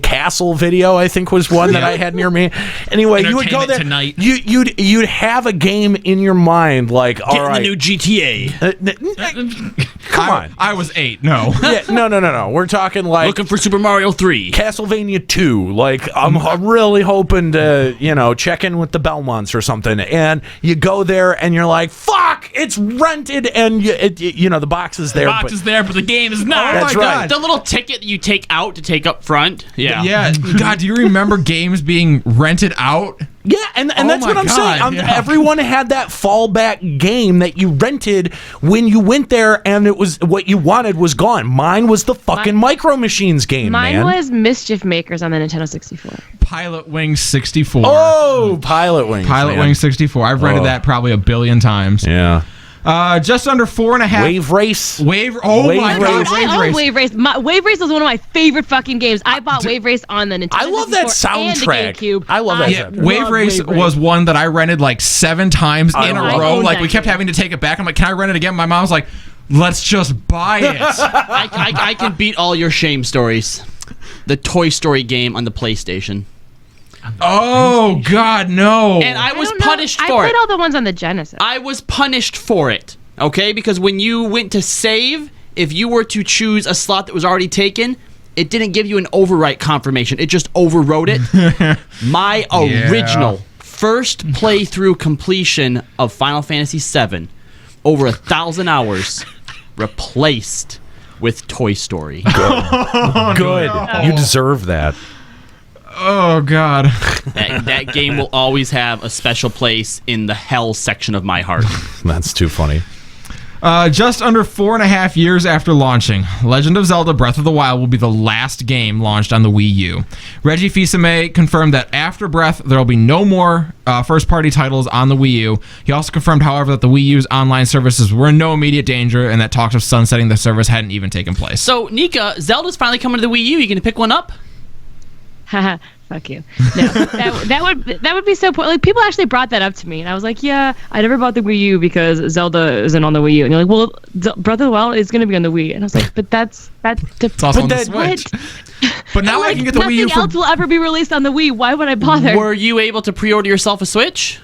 Castle Video, I think, was one that I had near me. Anyway, you would go there. Tonight. You'd have a game in your mind, like all right, the new GTA. Come on, I was 8. No. Yeah, no. We're talking like looking for Super Mario 3, Castlevania 2. Like I'm really hoping to check in with the Belmonts or something, and you go there and you're like, fuck, it's rented, and the box is there. The box is there, but the game is not. That's right. The little ticket you take out to take up front. Yeah. God, do you remember games being rented out? Yeah, and that's what I'm saying. Everyone had that fallback game that you rented when you went there, and it was what you wanted was gone. Mine was the fucking Micro Machines game. Mine was Mischief Makers on the Nintendo 64. Pilot Wings 64. Oh, Pilot Wings. Wings 64. I've rented that probably a billion times. Yeah. Just under 4.5. Wave Race. Oh my God, I own Wave Race. Wave Race was one of my favorite fucking games. I bought Wave Race on the Nintendo. I love that 64 and the soundtrack. GameCube. I love that. soundtrack. Wave Race was one that I rented like 7 times in a row. Like we kept having to take it back. I'm like, can I rent it again? My mom was like, let's just buy it. I can beat all your shame stories. The Toy Story game on the PlayStation. Oh God, no! And I was punished for it. I played all the ones on the Genesis. I was punished for it. Okay, because when you went to save, if you were to choose a slot that was already taken, it didn't give you an overwrite confirmation. It just overwrote it. My original first playthrough completion of Final Fantasy VII, over 1,000 hours, replaced with Toy Story. Good. You deserve that. Oh God. That game will always have a special place in the hell section of my heart. That's too funny. Just under 4.5 years after launching, Legend of Zelda Breath of the Wild will be the last game launched on the Wii U. Reggie Fils-Aimé confirmed that after Breath, there will be no more first-party titles on the Wii U. He also confirmed, however, that the Wii U's online services were in no immediate danger and that talks of sunsetting the service hadn't even taken place. So, Nika, Zelda's finally coming to the Wii U. You going to pick one up? Haha, fuck you. No, that would be so poor. Like, people actually brought that up to me, and I was like, yeah, I never bought the Wii U because Zelda isn't on the Wii U. And you're like, well, Breath of the Wild is going to be on the Wii. And I was like, but that's it's also on the Switch. But now I can get the Wii U. Nothing else will ever be released on the Wii. Why would I bother? Were you able to pre-order yourself a Switch?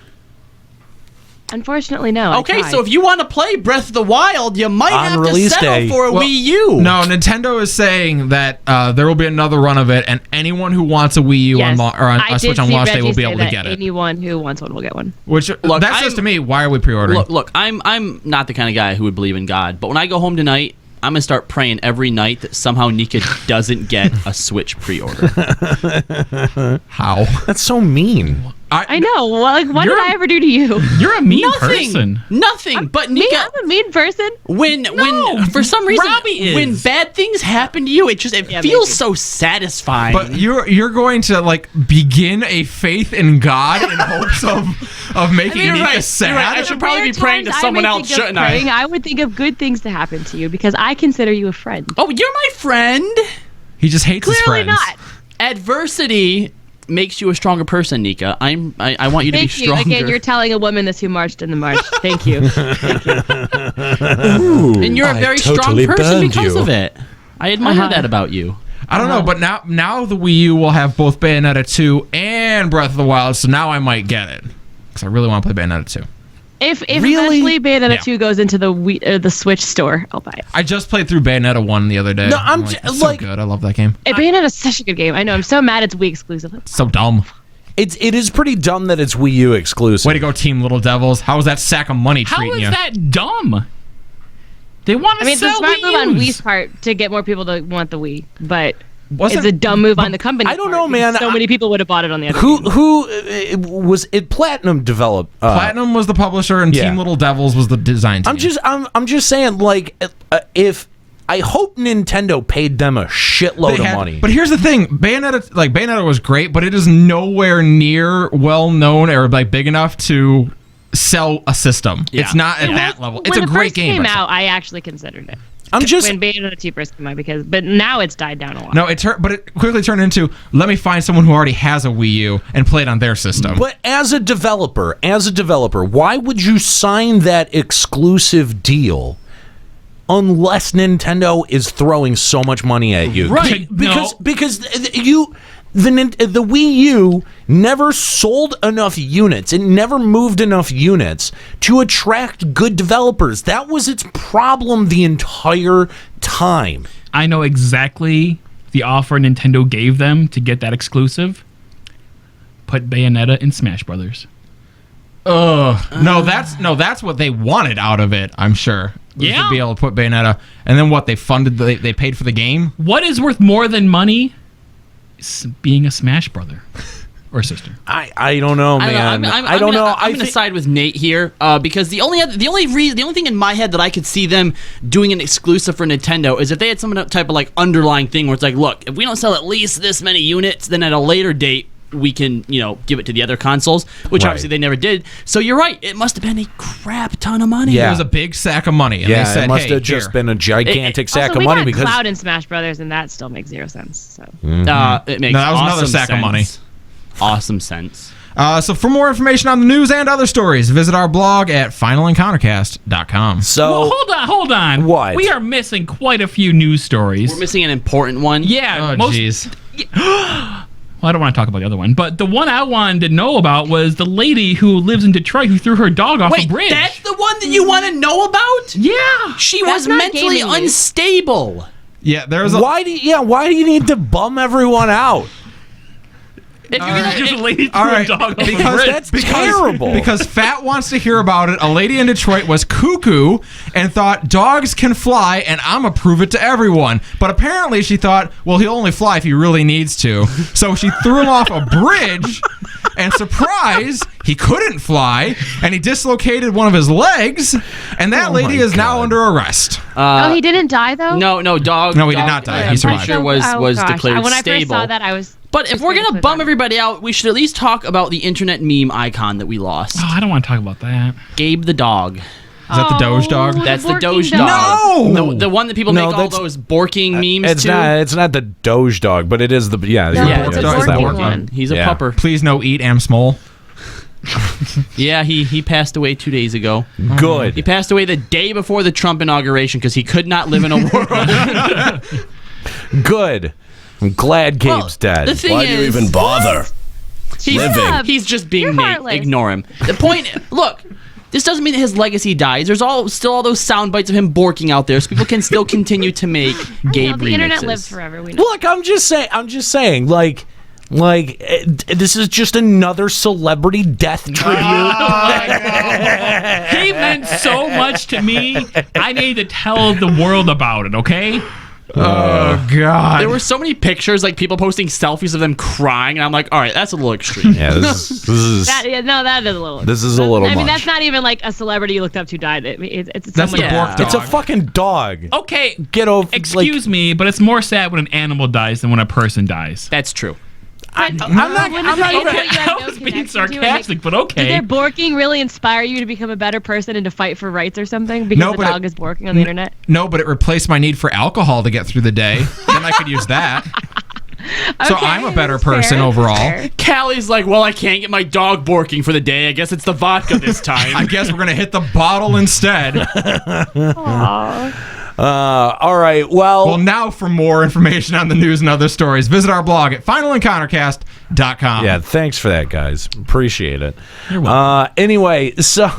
Unfortunately, no. Okay, so if you want to play Breath of the Wild, you might On have to release settle day. for a Wii U. No, Nintendo is saying that there will be another run of it, and anyone who wants a Wii U yes, on a Switch on launch day will be able to get it. Anyone who wants one will get one. Which that says to me, why are we pre-ordering? Look, I'm not the kind of guy who would believe in God, but when I go home tonight, I'm gonna start praying every night that somehow Nika doesn't get a Switch pre-order. How? That's so mean. I know. Well, like, what did I ever do to you? You're a mean person. Nothing. But Nika, I'm a mean person. When for some reason, Robbie is. when bad things happen to you, it feels so satisfying. But you're going to like begin a faith in God in hopes of making Nika sad. You're right. I should probably be praying to someone else, shouldn't I? I would think of good things to happen to you because I consider you a friend. Oh, you're my friend. He just hates his friends. Clearly not. Adversity makes you a stronger person, Nika. I want you to be stronger. Thank you. Again, you're telling a woman this who marched in the march. Thank you. And you're a very strong person because of it. I admire that about you. I don't know, but now the Wii U will have both Bayonetta 2 and Breath of the Wild, so now I might get it because I really want to play Bayonetta 2. If eventually Bayonetta 2 goes into the Switch store, I'll buy it. I just played through Bayonetta 1 the other day. No, I'm it's like, so good. I love that game. Bayonetta's such a good game. I know. I'm so mad it's Wii exclusive. It's so dumb. It is pretty dumb that it's Wii U exclusive. Way to go, Team Little Devils. How was that sack of money treating you? How is that dumb? They want to sell it's a smart move on Wii Wii's part to get more people to want the Wii, but Wasn't- it's a dumb move on the company. I don't know, man. So many people would have bought it on the other. Who was it? Platinum developed. Platinum was the publisher, and Team Little Devils was the design team. I'm just saying, like, if I hope Nintendo paid them a shitload of money. But here's the thing: Bayonetta was great, but it is nowhere near well known or like big enough to sell a system. Yeah. It's not at that level. It's a great game. When it first came out, I actually considered it. I'm just when Bayonetta 2 first came out but now it's died down a lot. No, but it quickly turned into let me find someone who already has a Wii U and play it on their system. But as a developer, why would you sign that exclusive deal unless Nintendo is throwing so much money at you? Right. Because the Wii U never sold enough units. It never moved enough units to attract good developers. That was its problem the entire time. I know exactly the offer Nintendo gave them to get that exclusive. Put Bayonetta in Smash Brothers. No, that's what they wanted out of it. I'm sure. Yeah. To be able to put Bayonetta, and then what they funded, they paid for the game. What is worth more than money? Being a Smash brother or sister. I don't know, man. I don't know. I'm gonna side with Nate here because the only thing in my head that I could see them doing an exclusive for Nintendo is if they had some type of like underlying thing where it's like, look, if we don't sell at least this many units, then at a later date we can give it to the other consoles, which obviously they never did. So you're right, it must have been a crap ton of money. It was a big sack of money, and they said, it must have here. just been a gigantic sack also, of money we because Cloud in Smash Brothers, and that still makes zero sense. So it makes that was another sack of money. Awesome sense. So for more information on the news and other stories, visit our blog at finalencountercast.com. So well, hold on. What? We are missing quite a few news stories. We're missing an important one. Yeah. Oh, jeez. Well, I don't want to talk about the other one, but the one I wanted to know about was the lady who lives in Detroit who threw her dog off a bridge. That's the one that you want to know about? Yeah. She That's was not mentally gaming news. unstable. Yeah, there's a why do you need to bum everyone out? If you're gonna, Just a lady threw all a right, dog off a because bridge. that's terrible. Because Fat wants to hear about it. A lady in Detroit was cuckoo and thought dogs can fly, and I'm gonna prove it to everyone. But apparently, she thought, well, he'll only fly if he really needs to. So she threw him off a bridge, and surprise, he couldn't fly, and he dislocated one of his legs. And that lady is now under arrest. he didn't die though. No, dog. No, he did not die. He I'm pretty survived. sure was declared When I stable. first saw that, I was. But if we're gonna bum everybody out, we should at least talk about the internet meme icon that we lost. Oh, I don't want to talk about that. Gabe the dog. Is that the Doge dog? That's the Borking Doge dog. dog. No! The one that people make all that's- those borking memes It's to. not. It's not the Doge dog, but it is the Yeah, it's it's a that borking one. one. He's a Yeah. pupper. Please no eat Am Smole. Yeah, he passed away 2 days ago. Good. He passed away the day before the Trump inauguration because he could not live in a world. Good. I'm glad Gabe's dead. The thing Why is, do you even bother? Living. he's just being You're Nate. heartless. Ignore him. The point, look, this doesn't mean that his legacy dies. There's still all those sound bites of him borking out there, so people can still continue to make Gabe remixes. The internet lives forever. We know. Look, I'm just saying, like this is just another celebrity death tribute. He meant so much to me. I need to tell the world about it, okay? Oh, God. There were so many pictures, like people posting selfies of them crying, and I'm like, all right, that's a little extreme. Yeah, this is that is a little. This is a little. I mean, much. that's not even like a celebrity you looked up to died. It's That's the someone- Bork dog. It's a fucking dog. Okay, Get over. excuse me, but it's more sad when an animal dies than when a person dies. That's true. I'm not When even. the people Okay, you have I no was being connection to, and sarcastic, but Did okay. their borking really inspire you to become a better person and to fight for rights or something? Because the dog is borking on the internet? No, but it replaced my need for alcohol to get through the day. Then I could use that. So Okay, I'm a better that's person fair, overall. fair. Callie's like, well, I can't get my dog borking for the day. I guess it's the vodka this time. I guess we're going to hit the bottle instead. All right. Well, now for more information on the news and other stories, visit our blog at finalencountercast.com. yeah. Thanks for that, guys. Appreciate it. Anyway, so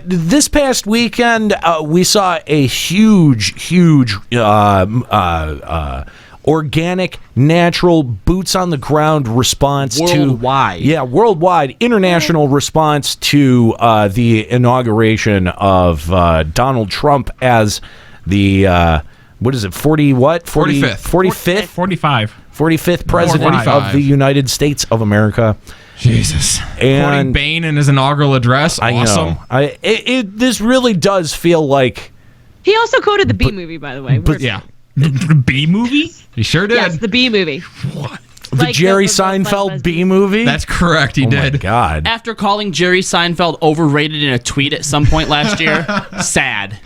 this past weekend we saw a huge organic, natural, boots on the ground response Worldwide. worldwide, international response to the inauguration of Donald Trump as the what is it, 45th president 45. of the United States of America. Jesus. And Quoting Bane in his inaugural address. Awesome. I know. This really does feel like. He also quoted the B movie, by the way. Yeah. The B movie? He sure did. Yes, the B movie. The Like Jerry the Seinfeld B movie? That's correct. He oh did. My God. After calling Jerry Seinfeld overrated in a tweet at some point last year, sad.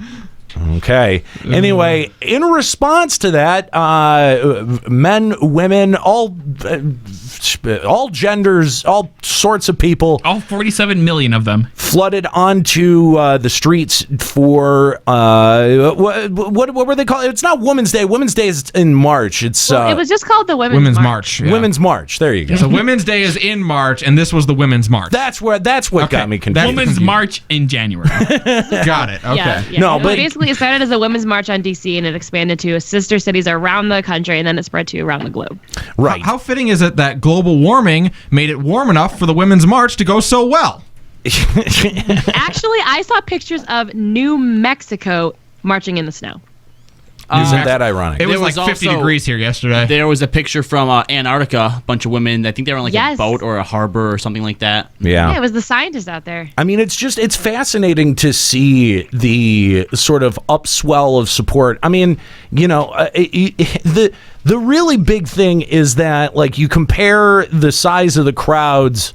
Okay. Anyway, in response to that, men, women, all genders, all sorts of people, all 47 million of them, flooded onto the streets for what were they called? It's not Women's Day. Women's Day is in March. It's Well, it was just called the Women's March. Yeah. Women's March. There you go. So Women's Day is in March, and this was the Women's March. That's what got me confused. Women's March in January. Got it. Okay. Yeah. No, but basically it started as a women's march on DC and it expanded to sister cities around the country and then it spread to around the globe. Right. How fitting is it that global warming made it warm enough for the Women's March to go so well? Actually, I saw pictures of New Mexico marching in the snow. Isn't that ironic? It was There like was 50 also- degrees here yesterday. There was a picture from Antarctica, a bunch of women. I think they were on like Yes. a boat or a harbor or something like that. Yeah. Yeah, it was the scientists out there. I mean, it's fascinating to see the sort of upswell of support. I mean, the really big thing is that, like, you compare the size of the crowds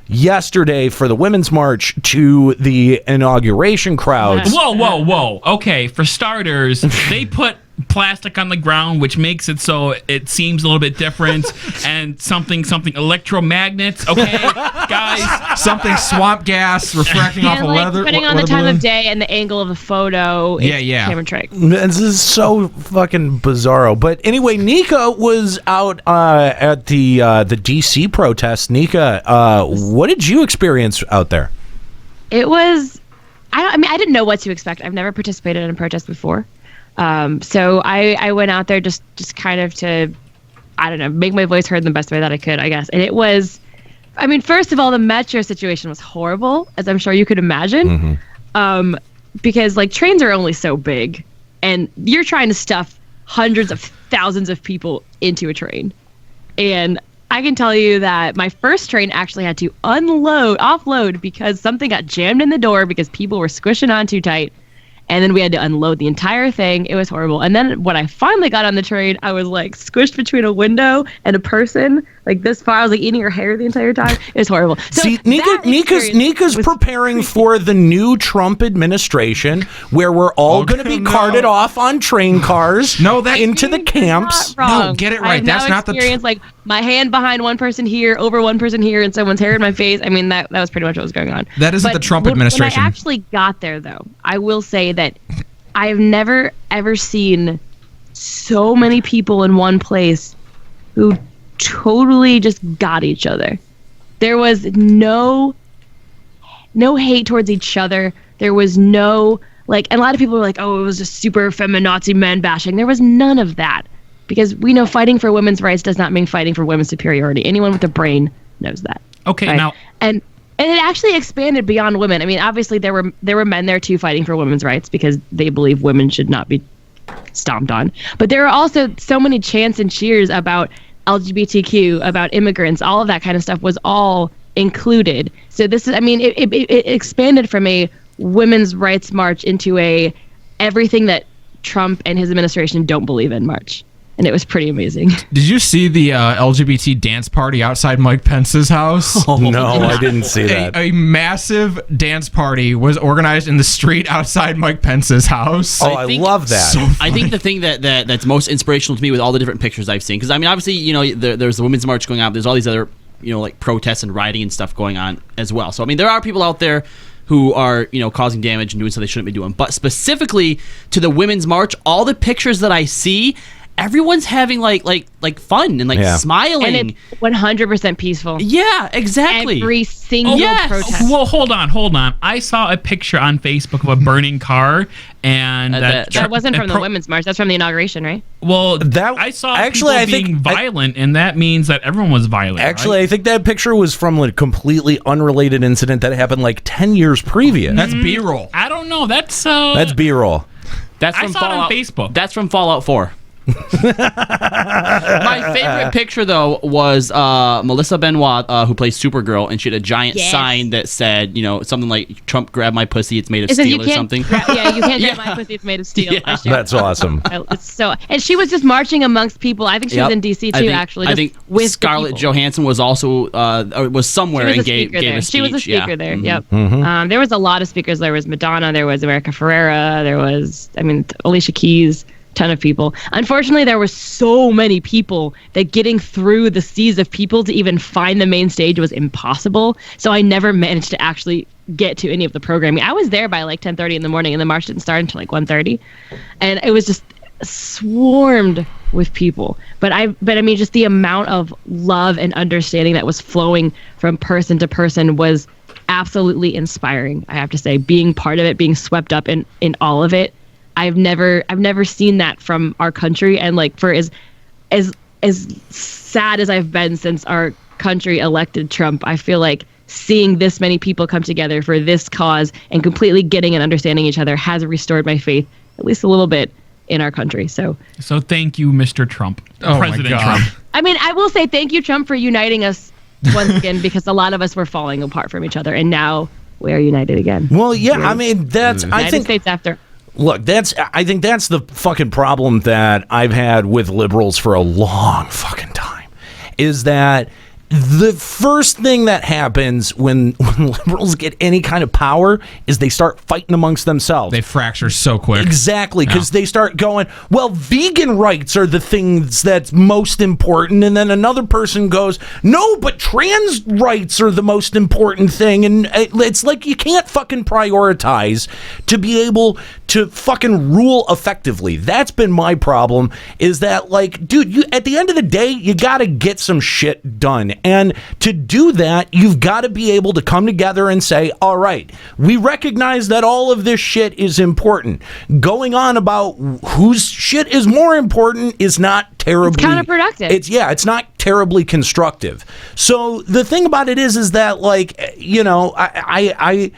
yesterday for the Women's March to the inauguration crowds. Whoa. Okay, for starters, they put plastic on the ground, which makes it so it seems a little bit different, and something electromagnets. Okay, guys, something swamp gas refracting off And a like leather. depending on the time of day and the angle of the photo, it's camera trick. This is so fucking bizarro. But anyway, Nika was out at the DC protest. Nika, what did you experience out there? It was, I didn't know what to expect. I've never participated in a protest before. So I went out there just kind of to, I don't know, make my voice heard in the best way that I could, I guess. And it was, I mean, first of all, the metro situation was horrible, as I'm sure you could imagine. Mm-hmm. Because like trains are only so big and you're trying to stuff hundreds of thousands of people into a train. And I can tell you that my first train actually had to offload because something got jammed in the door because people were squishing on too tight. And then we had to unload the entire thing. It was horrible. And then when I finally got on the train, I was like squished between a window and a person, like this far. I was like eating her hair the entire time. It was horrible. So see, Nika's preparing for the new Trump administration, where we're all going to be carted off on train cars. Into the camps. Wrong. No, get it I right. have That's now not the. experience, like my hand behind one person here, over one person here, and someone's hair in my face. I mean, that was pretty much what was going on. That isn't the Trump administration. When I actually got there, though, I will say that I've never ever seen so many people in one place who totally just got each other. There was no no hate towards each other. There was no and a lot of people were like, oh, it was just super feminazi men bashing. There was none of that, because we know fighting for women's rights does not mean fighting for women's superiority. Anyone with a brain knows that. Okay, right? now and it actually expanded beyond women. I mean, obviously there were men there too fighting for women's rights because they believe women should not be stomped on. But there are also so many chants and cheers about LGBTQ, about immigrants, all of that kind of stuff was all included. So this is, I mean, it expanded from a women's rights march into a everything that Trump and his administration don't believe in march. And it was pretty amazing. Did you see the LGBT dance party outside Mike Pence's house? No, I didn't see that. A massive dance party was organized in the street outside Mike Pence's house. I love that. So I think the thing that's most inspirational to me with all the different pictures I've seen, because I mean, obviously, you know, there's the Women's March going on, but there's all these other, you know, like protests and rioting and stuff going on as well. So I mean, there are people out there who are, you know, causing damage and doing something they shouldn't be doing. But specifically to the Women's March, all the pictures that I see, everyone's having like fun and smiling, and it's 100% peaceful. Yeah, exactly. Every single protest. Well, hold on. I saw a picture on Facebook of a burning car, and that wasn't from the Women's March. That's from the inauguration, right? Well, I saw people being violent, and that means that everyone was violent. Actually, right? I think that picture was from a completely unrelated incident that happened like 10 years previous. That's B-roll. I don't know. That's B-roll. That's I from saw Fallout. it on Facebook. That's from Fallout 4. My favorite picture though was Melissa Benoit, who plays Supergirl, and she had a giant sign that said, you know, something like "Trump grabbed my pussy, it's made of steel" or something. You can't grab my pussy, it's made of steel. Yeah. That's awesome. And she was just marching amongst people. I think she was in DC too. I think with Scarlett Johansson was also was somewhere and gave a speech. She was a speaker there. Mm-hmm. Yep. Mm-hmm. There was a lot of speakers. There was Madonna. There was America Ferrera. There was, Alicia Keys. Ton of people. Unfortunately, there were so many people that getting through the seas of people to even find the main stage was impossible. So I never managed to actually get to any of the programming. I was there by like 10:30 in the morning, and the march didn't start until like 1:30, and it was just swarmed with people. But I mean, just the amount of love and understanding that was flowing from person to person was absolutely inspiring. I have to say, being part of it, being swept up in all of it. I've never seen that from our country, and like for as sad as I've been since our country elected Trump, I feel like seeing this many people come together for this cause and completely getting and understanding each other has restored my faith at least a little bit in our country. So thank you, Mr. Trump, President Trump. I mean, I will say thank you, Trump, for uniting us once again, because a lot of us were falling apart from each other, and now we are united again. Well, yeah, I mean, that's United States after. Look, I think that's the fucking problem that I've had with liberals for a long fucking time, is that the first thing that happens when liberals get any kind of power is they start fighting amongst themselves. They fracture so quick. Exactly, because they start going, well, vegan rights are the things that's most important, and then another person goes, no, but trans rights are the most important thing, and it's like you can't fucking prioritize to be able to fucking rule effectively. That's been my problem, is that, like, dude, at the end of the day, you gotta get some shit done. And to do that, you've got to be able to come together and say, all right, we recognize that all of this shit is important. Going on about whose shit is more important is not terribly... It's counterproductive. It's not terribly constructive. So the thing about it is that, like, you know, I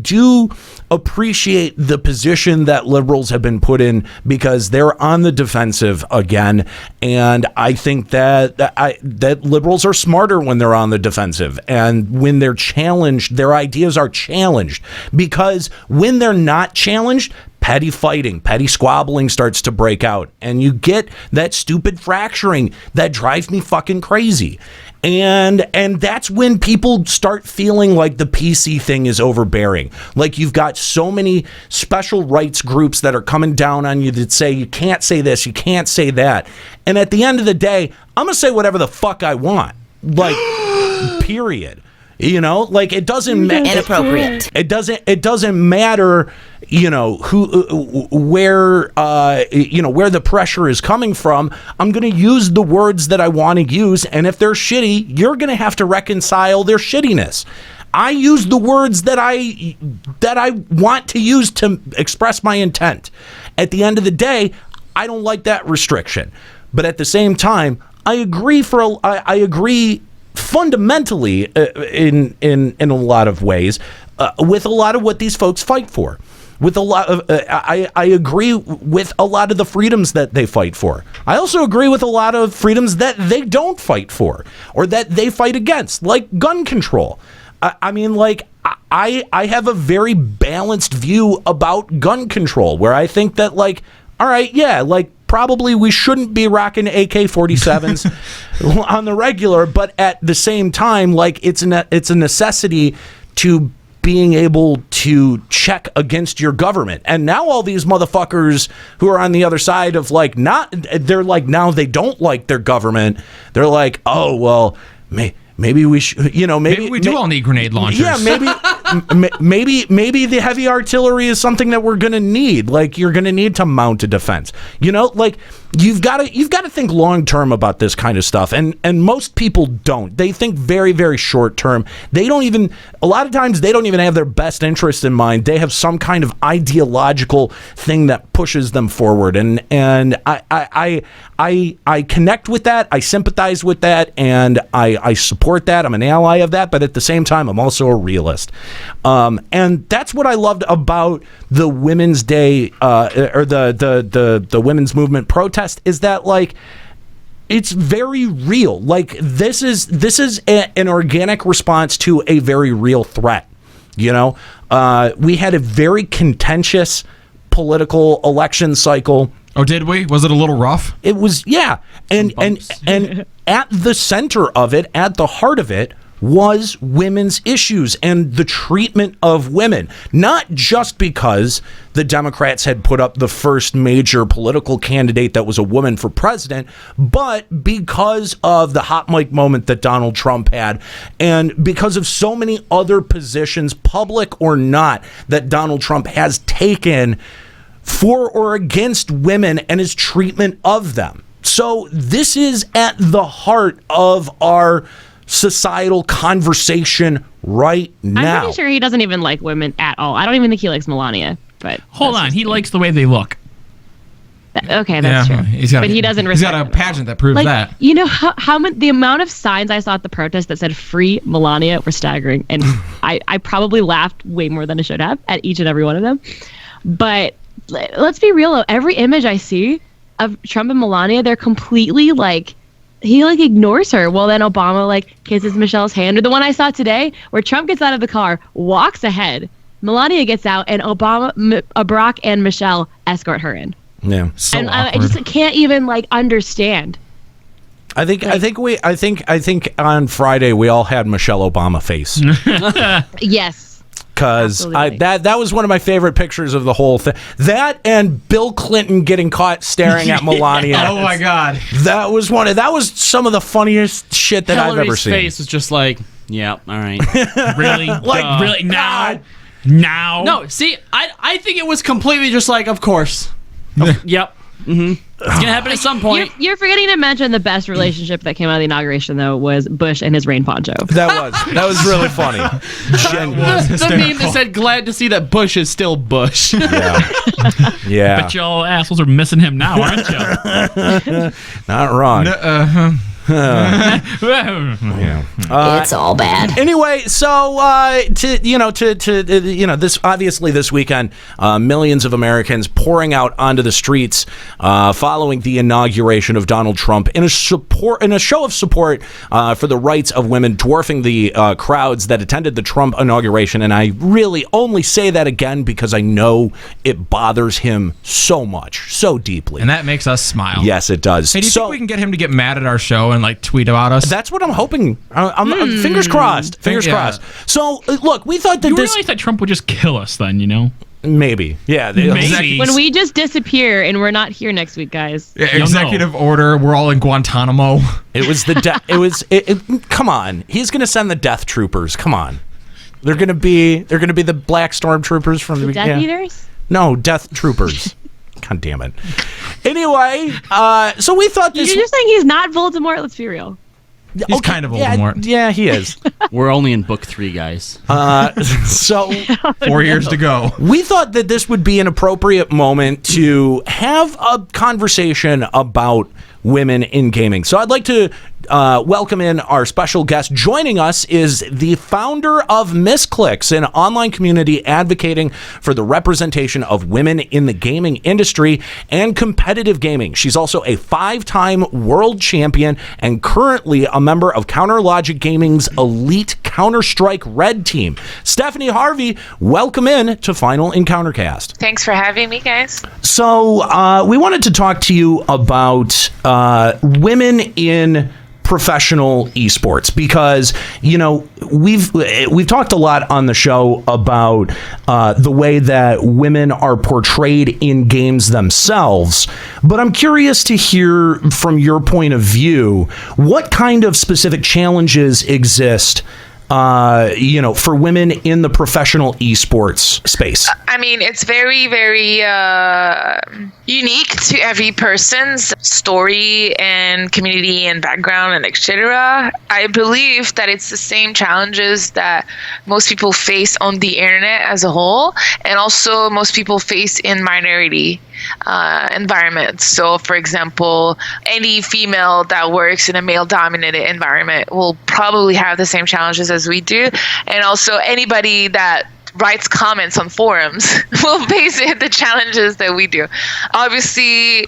do appreciate the position that liberals have been put in, because they're on the defensive again, and I think that liberals are smarter when they're on the defensive, and when they're challenged, their ideas are challenged, because when they're not challenged, petty fighting, petty squabbling starts to break out, and you get that stupid fracturing that drives me fucking crazy. And that's when people start feeling like the PC thing is overbearing. Like, you've got so many special rights groups that are coming down on you that say you can't say this, you can't say that. And at the end of the day, I'm going to say whatever the fuck I want. Like, period. You know, like, it doesn't matter. Inappropriate. It doesn't matter, you know, where the pressure is coming from. I'm going to use the words that I want to use, and if they're shitty, you're going to have to reconcile their shittiness. I use the words that I want to use to express my intent. At the end of the day, I don't like that restriction. But at the same time, I agree fundamentally in a lot of ways with a lot of what these folks fight for. With a lot of, I agree with a lot of the freedoms that they fight for. I also agree with a lot of freedoms that they don't fight for or that they fight against, like gun control. I mean, like, I have a very balanced view about gun control where I think that, like, all right, yeah, like, probably we shouldn't be rocking AK-47s on the regular, but at the same time, like, it's a necessity to being able to check against your government. And now all these motherfuckers who are on the other side of, like, they're like, now they don't like their government. They're like, oh, well, maybe we should, maybe we do all need grenade launchers. Yeah, maybe the heavy artillery is something that we're going to need. Like, you're going to need to mount a defense. Like, you've got to think long term about this kind of stuff, and most people don't. They think very, very short term. A lot of times they don't even have their best interest in mind. They have some kind of ideological thing that pushes them forward, and I connect with that. I sympathize with that, and I support that. I'm an ally of that, but at the same time, I'm also a realist. And that's what I loved about the Women's Day or the Women's Movement protest is that, like, it's very real. Like, this is an organic response to a very real threat. We had a very contentious political election cycle. Oh, did we? Was it a little rough? It was, yeah. And at the center of it, at the heart of it, was women's issues and the treatment of women. Not just because the Democrats had put up the first major political candidate that was a woman for president, but because of the hot mic moment that Donald Trump had, and because of so many other positions, public or not, that Donald Trump has taken for or against women and his treatment of them. So this is at the heart of our societal conversation right now. I'm pretty sure he doesn't even like women at all. I don't even think he likes Melania. But hold on, he likes the way they look. Okay, that's true. But he doesn't respect. He's got a pageant that proves that. You know the amount of signs I saw at the protest that said "Free Melania" were staggering, and I probably laughed way more than I should have at each and every one of them. But let's be real though. Every image I see of Trump and Melania, they're completely like. He like ignores her. Well, then Obama like kisses Michelle's hand. Or the one I saw today where Trump gets out of the car, walks ahead, Melania gets out, and Barack and Michelle escort her in. Yeah, so and I just can't even like understand. I think on Friday we all had Michelle Obama face. Yes. Because that was one of my favorite pictures of the whole thing. That and Bill Clinton getting caught staring at Melania. Oh my God, that was some of the funniest shit that I've ever seen. Hillary's face was just like, yeah, all right, really, like really now. No, see, I think it was completely just like, of course, yep. Mm-hmm. It's gonna happen at some point. You're forgetting to mention the best relationship that came out of the inauguration, though, was Bush and his rain poncho. That was really funny. The meme that said, "Glad to see that Bush is still Bush." Yeah. But y'all assholes are missing him now, aren't you? Not wrong. It's all bad. Anyway, so this obviously this weekend, millions of Americans pouring out onto the streets following the inauguration of Donald Trump in a show of support for the rights of women, dwarfing the crowds that attended the Trump inauguration. And I really only say that again because I know it bothers him so much, so deeply, and that makes us smile. Yes, it does. Hey, do you think we can get him to get mad at our show and like tweet about us? That's what I'm hoping. I'm fingers crossed. Fingers crossed. So look, we thought that you realize that Trump would just kill us then, Maybe. Yeah. Maybe. When we just disappear and we're not here next week, guys. Yeah, executive order. We're all in Guantanamo. It was the come on. He's going to send the death troopers. Come on. They're going to be the black stormtroopers from the Death Eaters? No, death troopers. God damn it. Anyway, so we thought this. You're just saying he's not Voldemort. Let's be real. He's kind of Voldemort. Yeah, he is. We're only in book 3, guys. So 4 years to go. We thought that this would be an appropriate moment to have a conversation about women in gaming. So I'd like to welcome in our special guest. Joining us is the founder of MissClicks, an online community advocating for the representation of women in the gaming industry and competitive gaming. She's also a 5-time world champion and currently a member of CounterLogic Gaming's elite Counter-Strike Red team. Stephanie Harvey, welcome in to Final Encountercast. Thanks for having me, guys. So we wanted to talk to you about women in professional esports, because we've talked a lot on the show about the way that women are portrayed in games themselves, but I'm curious to hear from your point of view what kind of specific challenges exist for women in the professional esports space. I mean, it's very, very unique to every person's story and community and background and etc. I believe that it's the same challenges that most people face on the internet as a whole, and also most people face in minority environments. So, for example, any female that works in a male-dominated environment will probably have the same challenges as we do, and also anybody that writes comments on forums will face the challenges that we do. Obviously,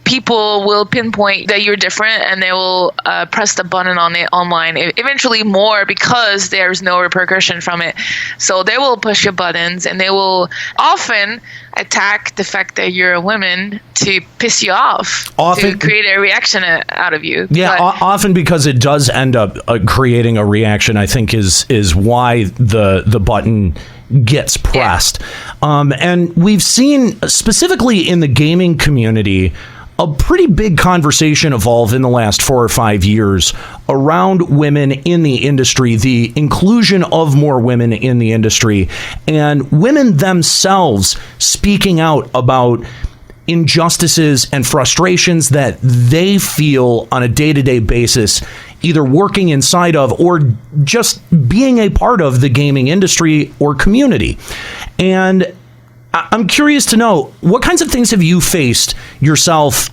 people will pinpoint that you're different, and they will press the button on it online, eventually more, because there's no repercussion from it. So they will push your buttons, and they will often attack the fact that you're a woman to piss you off, to create a reaction out of you. Yeah, often because it does end up creating a reaction, I think is why the button gets pressed. Yeah. And we've seen, specifically in the gaming community, a pretty big conversation evolve in the last 4 or 5 years around women in the industry, the inclusion of more women in the industry, and women themselves speaking out about injustices and frustrations that they feel on a day-to-day basis, either working inside of or just being a part of the gaming industry or community. And I'm curious to know, what kinds of things have you faced yourself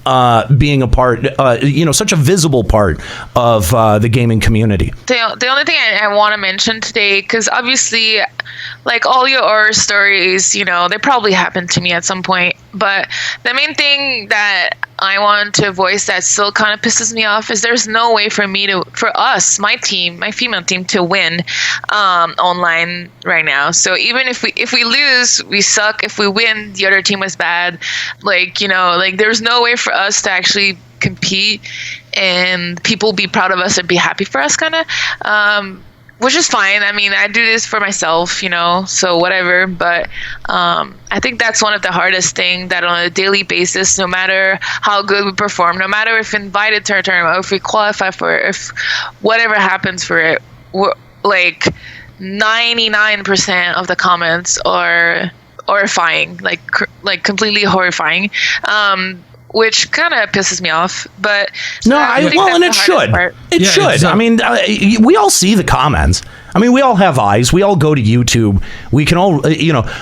being a part, such a visible part of the gaming community? The only thing I want to mention today, because obviously, like all your horror stories, they probably happened to me at some point. But the main thing that I want to voice that still kind of pisses me off is there's no way for us, my team, my female team, to win online right now. So even if we lose, we suck. If we win, the other team was bad. There's no way for us to actually compete and people be proud of us and be happy for us, kind of. Which is fine. I mean, I do this for myself, so whatever. But I think that's one of the hardest things, that on a daily basis, no matter how good we perform, no matter if invited to a tournament, or if we qualify for it, if whatever happens for it, we're, 99% of the comments are horrifying, like completely horrifying. Which kind of pisses me off, but no, and it should. It should. Exactly. I mean, we all see the comments. I mean, we all have eyes. We all go to YouTube. We can all,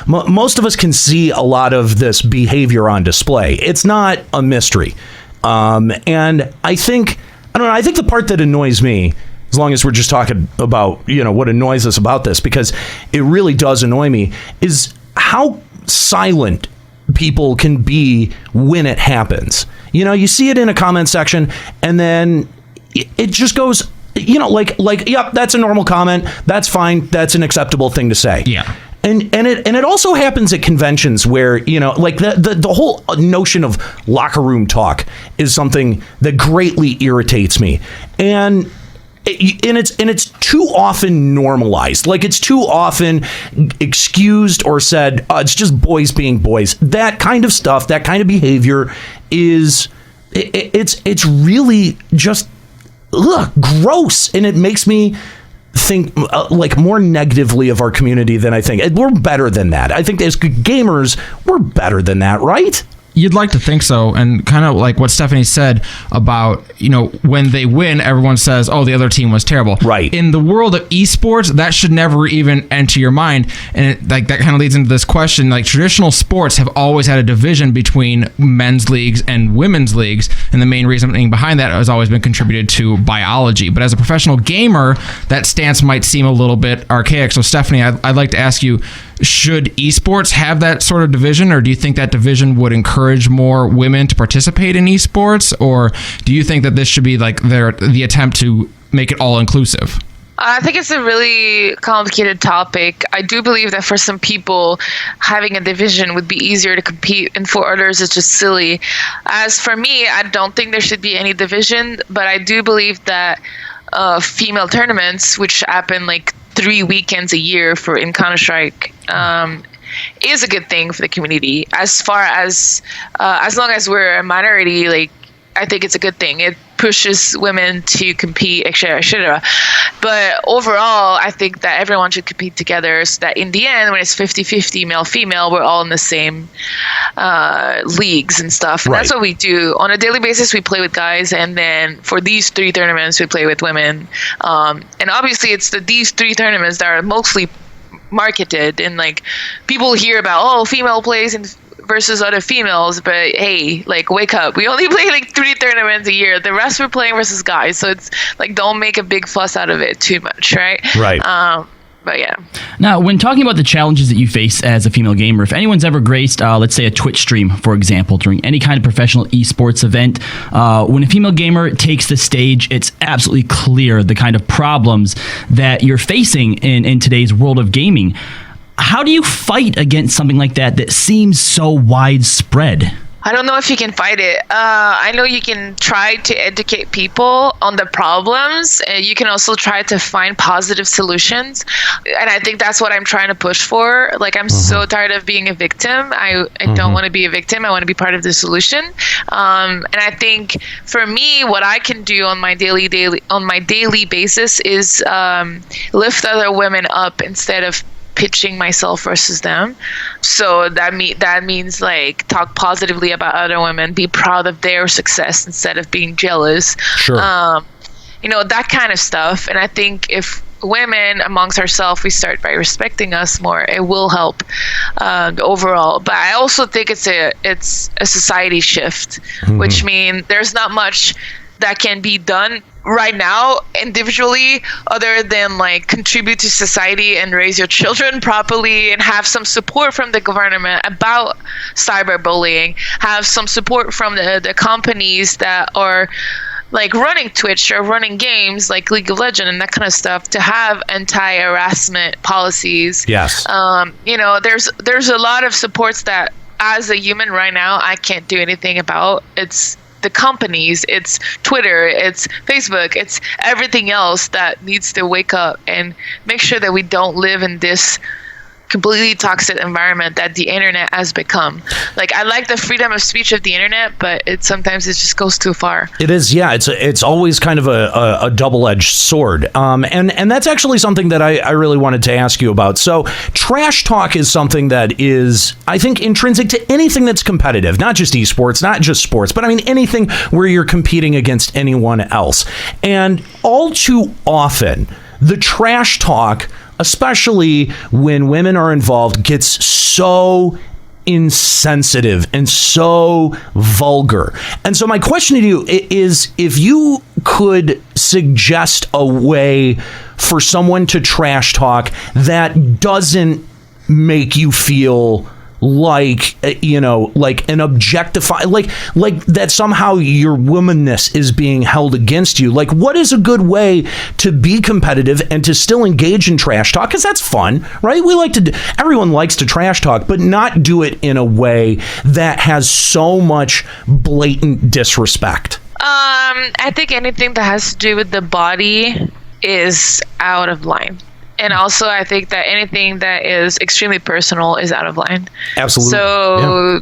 most of us can see a lot of this behavior on display. It's not a mystery. And I think the part that annoys me, as long as we're just talking about, what annoys us about this, because it really does annoy me, is how silent people can be when it happens. You see it in a comment section, and then it just goes, yep, that's a normal comment. That's fine. That's an acceptable thing to say. Yeah. And it also happens at conventions where, the whole notion of locker room talk is something that greatly irritates me. And it's too often normalized. It's too often excused or said, it's just boys being boys. That kind of stuff, that kind of behavior is, it's really just gross. And it makes me think more negatively of our community than I think. We're better than that. I think as gamers, we're better than that, right? You'd like to think so, and kind of like what Stephanie said about, when they win, everyone says, oh, the other team was terrible. Right. In the world of esports, that should never even enter your mind, and that kind of leads into this question. Like, traditional sports have always had a division between men's leagues and women's leagues, and the main reasoning behind that has always been contributed to biology. But as a professional gamer, that stance might seem a little bit archaic. So, Stephanie, I'd like to ask you, should esports have that sort of division, or do you think that division would encourage more women to participate in esports, or do you think that this should be like the attempt to make it all inclusive? I think it's a really complicated topic. I do believe that for some people, having a division would be easier to compete, and for others, it's just silly. As for me, I don't think there should be any division, but I do believe that female tournaments, which happen like 3 weekends a year in Counter-Strike, is a good thing for the community. As far as long as we're a minority, like, I think it's a good thing. It pushes women to compete, etc. But overall, I think that everyone should compete together, so that in the end, when it's 50-50 male-female, we're all in the same leagues and stuff. And that's what we do. On a daily basis, we play with guys, and then for these 3 tournaments, we play with women. And obviously, it's these 3 tournaments that are mostly marketed, and like people hear about female plays versus other females, but hey, like, wake up. We only play like 3 tournaments a year. The rest we're playing versus guys, so it's like, don't make a big fuss out of it too much, right? But yeah. Now, when talking about the challenges that you face as a female gamer, if anyone's ever graced, let's say, a Twitch stream, for example, during any kind of professional esports event, when a female gamer takes the stage, it's absolutely clear the kind of problems that you're facing in today's world of gaming. How do you fight against something like that seems so widespread? I don't know if you can fight it. I know you can try to educate people on the problems. You can also try to find positive solutions. And I think that's what I'm trying to push for. Like, I'm so tired of being a victim. I don't want to be a victim. I want to be part of the solution. And I think for me, what I can do on my daily basis is lift other women up instead of pitching myself versus them. So that means like talk positively about other women, be proud of their success instead of being jealous. Sure. That kind of stuff. And I think if women amongst ourselves, we start by respecting us more, it will help overall. But I also think it's a society shift, which means there's not much that can be done right now individually other than like contribute to society and raise your children properly and have some support from the government about cyberbullying, have some support from the companies that are like running Twitch or running games like League of Legends and that kind of stuff, to have anti-harassment policies. Yes. There's a lot of supports that as a human right now I can't do anything about. It's the companies, it's Twitter, it's Facebook, it's everything else that needs to wake up and make sure that we don't live in this completely toxic environment that the internet has become. Like, I like the freedom of speech of the internet, but sometimes it just goes too far. It is, yeah. It's always kind of a double-edged sword. And that's actually something that I really wanted to ask you about. So trash talk is something that is, I think, intrinsic to anything that's competitive, not just esports, not just sports, but I mean anything where you're competing against anyone else. And all too often, the trash talk, especially when women are involved, gets so insensitive and so vulgar. And so my question to you is, if you could suggest a way for someone to trash talk that doesn't make you feel like, like an objectify, like that somehow your womanness is being held against you. Like, what is a good way to be competitive and to still engage in trash talk? Because that's fun, right? Everyone likes to trash talk, but not do it in a way that has so much blatant disrespect. I think anything that has to do with the body is out of line. And also, I think that anything that is extremely personal is out of line. Absolutely. So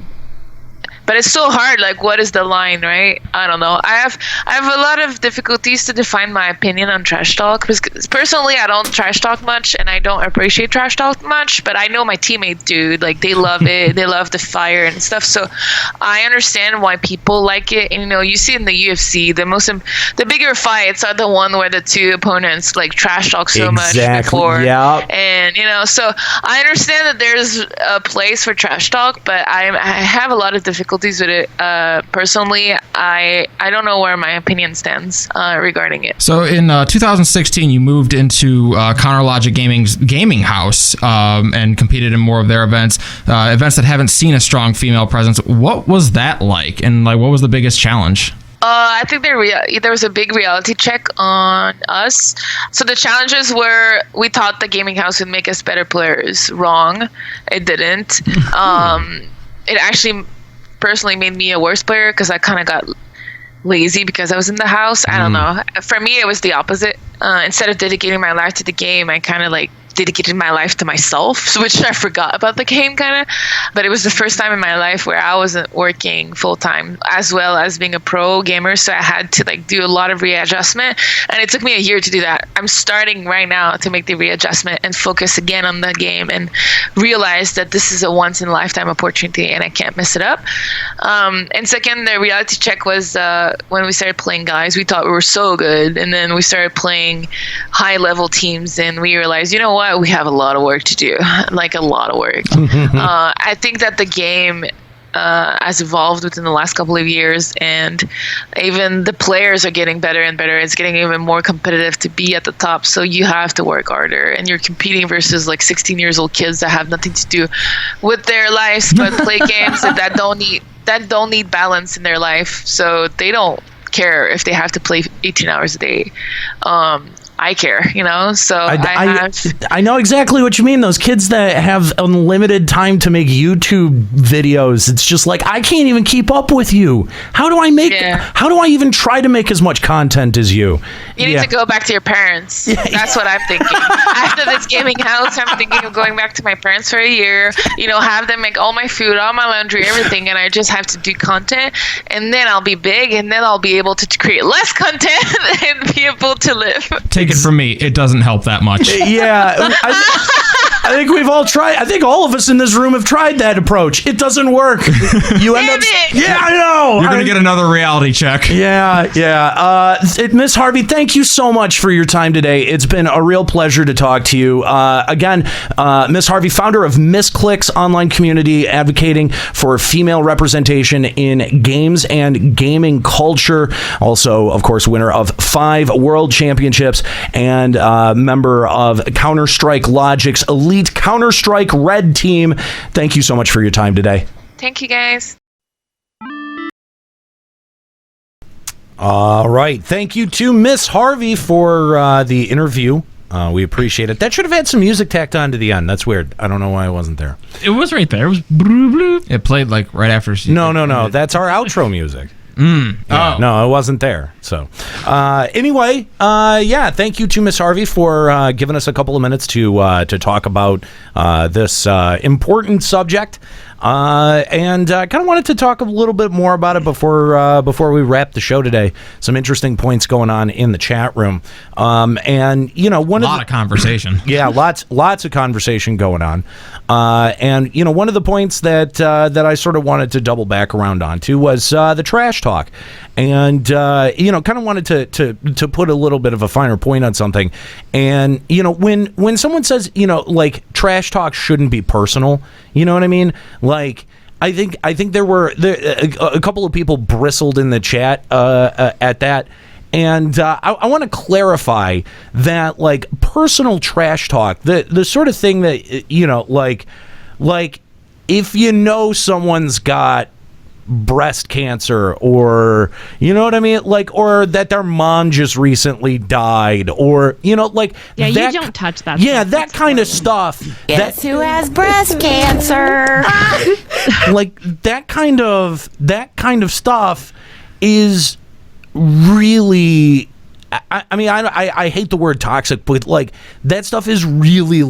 but it's so hard. Like, what is the line, right? I don't know. I have a lot of difficulties to define my opinion on trash talk, because personally I don't trash talk much, and I don't appreciate trash talk much, but I know my teammates do. Like, they love it. They love the fire and stuff. So I understand why people like it. And, you see in the UFC, the bigger fights are the one where the two opponents like trash talk so much before. Yeah. And so I understand that there's a place for trash talk, but I have a lot of difficulties with it. Personally, I don't know where my opinion stands regarding it. So in 2016, you moved into Counterlogic Gaming's gaming house and competed in more of their events that haven't seen a strong female presence. What was that like, and what was the biggest challenge? I think there was a big reality check on us. So the challenges were, we thought the gaming house would make us better players. Wrong. It didn't. It actually personally made me a worse player, because I kind of got lazy because I was in the house. I don't know. For me, it was the opposite. Instead of dedicating my life to the game, I kind of dedicated my life to myself, which I forgot about the game kind of. But it was the first time in my life where I wasn't working full time as well as being a pro gamer, so I had to do a lot of readjustment, and it took me a year to do that. I'm starting right now to make the readjustment and focus again on the game and realize that this is a once in a lifetime opportunity and I can't mess it up. And second, the reality check was when we started playing guys, we thought we were so good, and then we started playing high level teams and we realized, you know what, we have a lot of work to do, a lot of work. I think that the game has evolved within the last couple of years, and even the players are getting better and better. It's getting even more competitive to be at the top, so you have to work harder, and you're competing versus 16 years old kids that have nothing to do with their lives but play games that don't need balance in their life, so they don't care if they have to play 18 hours a day. I care, so I know exactly what you mean. Those kids that have unlimited time to make YouTube videos, it's just I can't even keep up with you. How do I even try to make as much content as you? You need to go back to your parents. That's what I'm thinking. After this gaming house, I'm thinking of going back to my parents for a year, have them make all my food, all my laundry, everything, and I just have to do content, and then I'll be big, and then I'll be able to create less content and be able to live. Take it from me, it doesn't help that much. Yeah, I think we've all tried. I think all of us in this room have tried that approach. It doesn't work. You end up. Yeah, I know. You're gonna get another reality check. Yeah. MissHarvey, thank you so much for your time today. It's been a real pleasure to talk to you. Again, MissHarvey, founder of MissClicks online community advocating for female representation in games and gaming culture. Also, of course, winner of 5 world championships and member of Counter-Strike Logic's elite Counter-Strike Red team. Thank you so much for your time today. Thank you, guys. All right. Thank you to MissHarvey for the interview. We appreciate it. That should have had some music tacked on to the end. That's weird. I don't know why it wasn't there. It was right there. It was bloop, bloop. It played right after she... No. That's our outro music. Yeah, no, it wasn't there. So anyway, thank you to MissHarvey for giving us a couple of minutes to talk about this important subject. And kind of wanted to talk a little bit more about it before we wrap the show today. Some interesting points going on in the chat room. And one of conversation. Yeah, lots of conversation going on. And one of the points that I sort of wanted to double back around onto was the trash talk. And kind of wanted to put a little bit of a finer point on something. And when someone says trash talk shouldn't be personal, you know what I mean? I think there were a couple of people bristled in the chat at that. And I want to clarify that personal trash talk, the sort of thing that if someone's got breast cancer, or you know what I mean, or that their mom just recently died, or you don't touch that. Yeah, that kind of stuff. Guess who has breast cancer? That kind of stuff is really. I mean, I hate the word toxic, but that stuff is really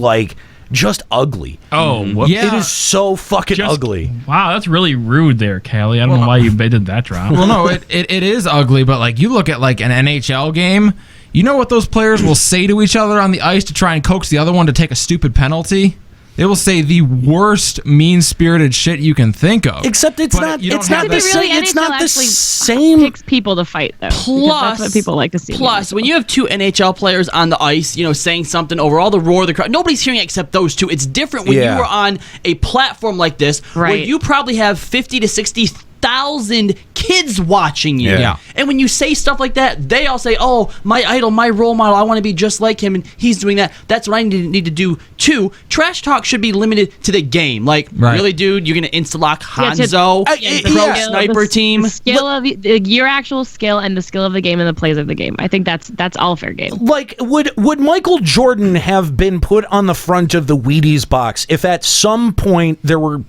just ugly. Oh, it is so fucking ugly. Wow, that's really rude there, Callie. I don't know why you did that drop. Well, no, it is ugly, but like you look at like an NHL game, you know what those players will say to each other on the ice to try and coax the other one to take a stupid penalty? They will say the worst mean-spirited shit you can think of. Except it's not. It's not the same. It's not the same. Picks people to fight though. Plus, that's what people like to see. Plus, when you have two NHL players on the ice, saying something over all the roar of the crowd, nobody's hearing it except those two. It's different when you are on a platform like this, where you probably have 50 to 60,000 kids watching you. Yeah. And when you say stuff like that, they all say, "Oh, my idol, my role model, I want to be just like him, and he's doing that. That's what I need to do too." Trash talk should be limited to the game. Like, really, dude, you're gonna insta-lock Hanzo, pro sniper team. The skill of your actual skill and the skill of the game and the plays of the game. I think that's all fair game. Like, would Michael Jordan have been put on the front of the Wheaties box if at some point there were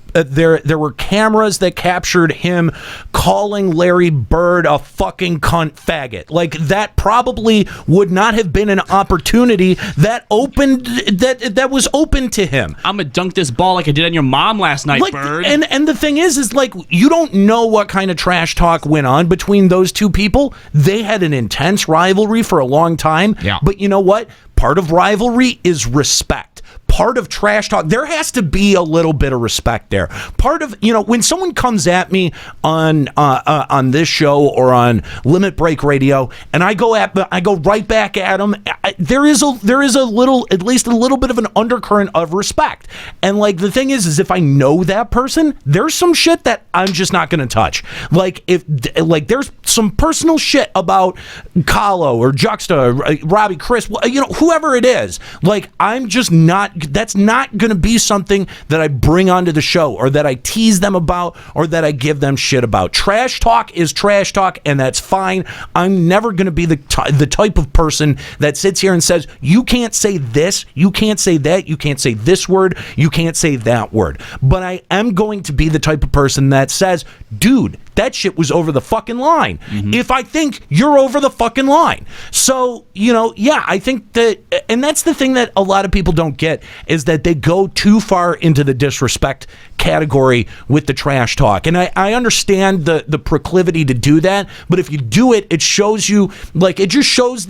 cameras that captured him calling Larry Bird a fucking cunt faggot? Like, that probably would not have been an opportunity that was open to him. I'm gonna dunk this ball like I did on your mom last night, Bird. And the thing is like, you don't know what kind of trash talk went on between those two people. They had an intense rivalry for a long time. Yeah. But you know what? Part of rivalry is respect. Part of trash talk, there has to be a little bit of respect there. Part of, when someone comes at me on this show or on Limit Break Radio, and I go right back at them, there is a little, at least a little bit of an undercurrent of respect. And like, the thing is if I know that person, there's some shit that I'm just not going to touch. Like, if there's some personal shit about Kahlo or Juxta, Robbie, Chris, whoever it is, like, I'm just not. That's not going to be something that I bring onto the show or that I tease them about or that I give them shit about. Trash talk is trash talk, and that's fine. I'm never going to be the type of person that sits here and says, you can't say this, you can't say that, you can't say this word, you can't say that word. But I am going to be the type of person that says, dude, that shit was over the fucking line. If I think you're over the fucking line. So, I think that, and that's the thing that a lot of people don't get, is that they go too far into the disrespect category with the trash talk. And I understand the proclivity to do that, but if you do it, it shows you, like, it just shows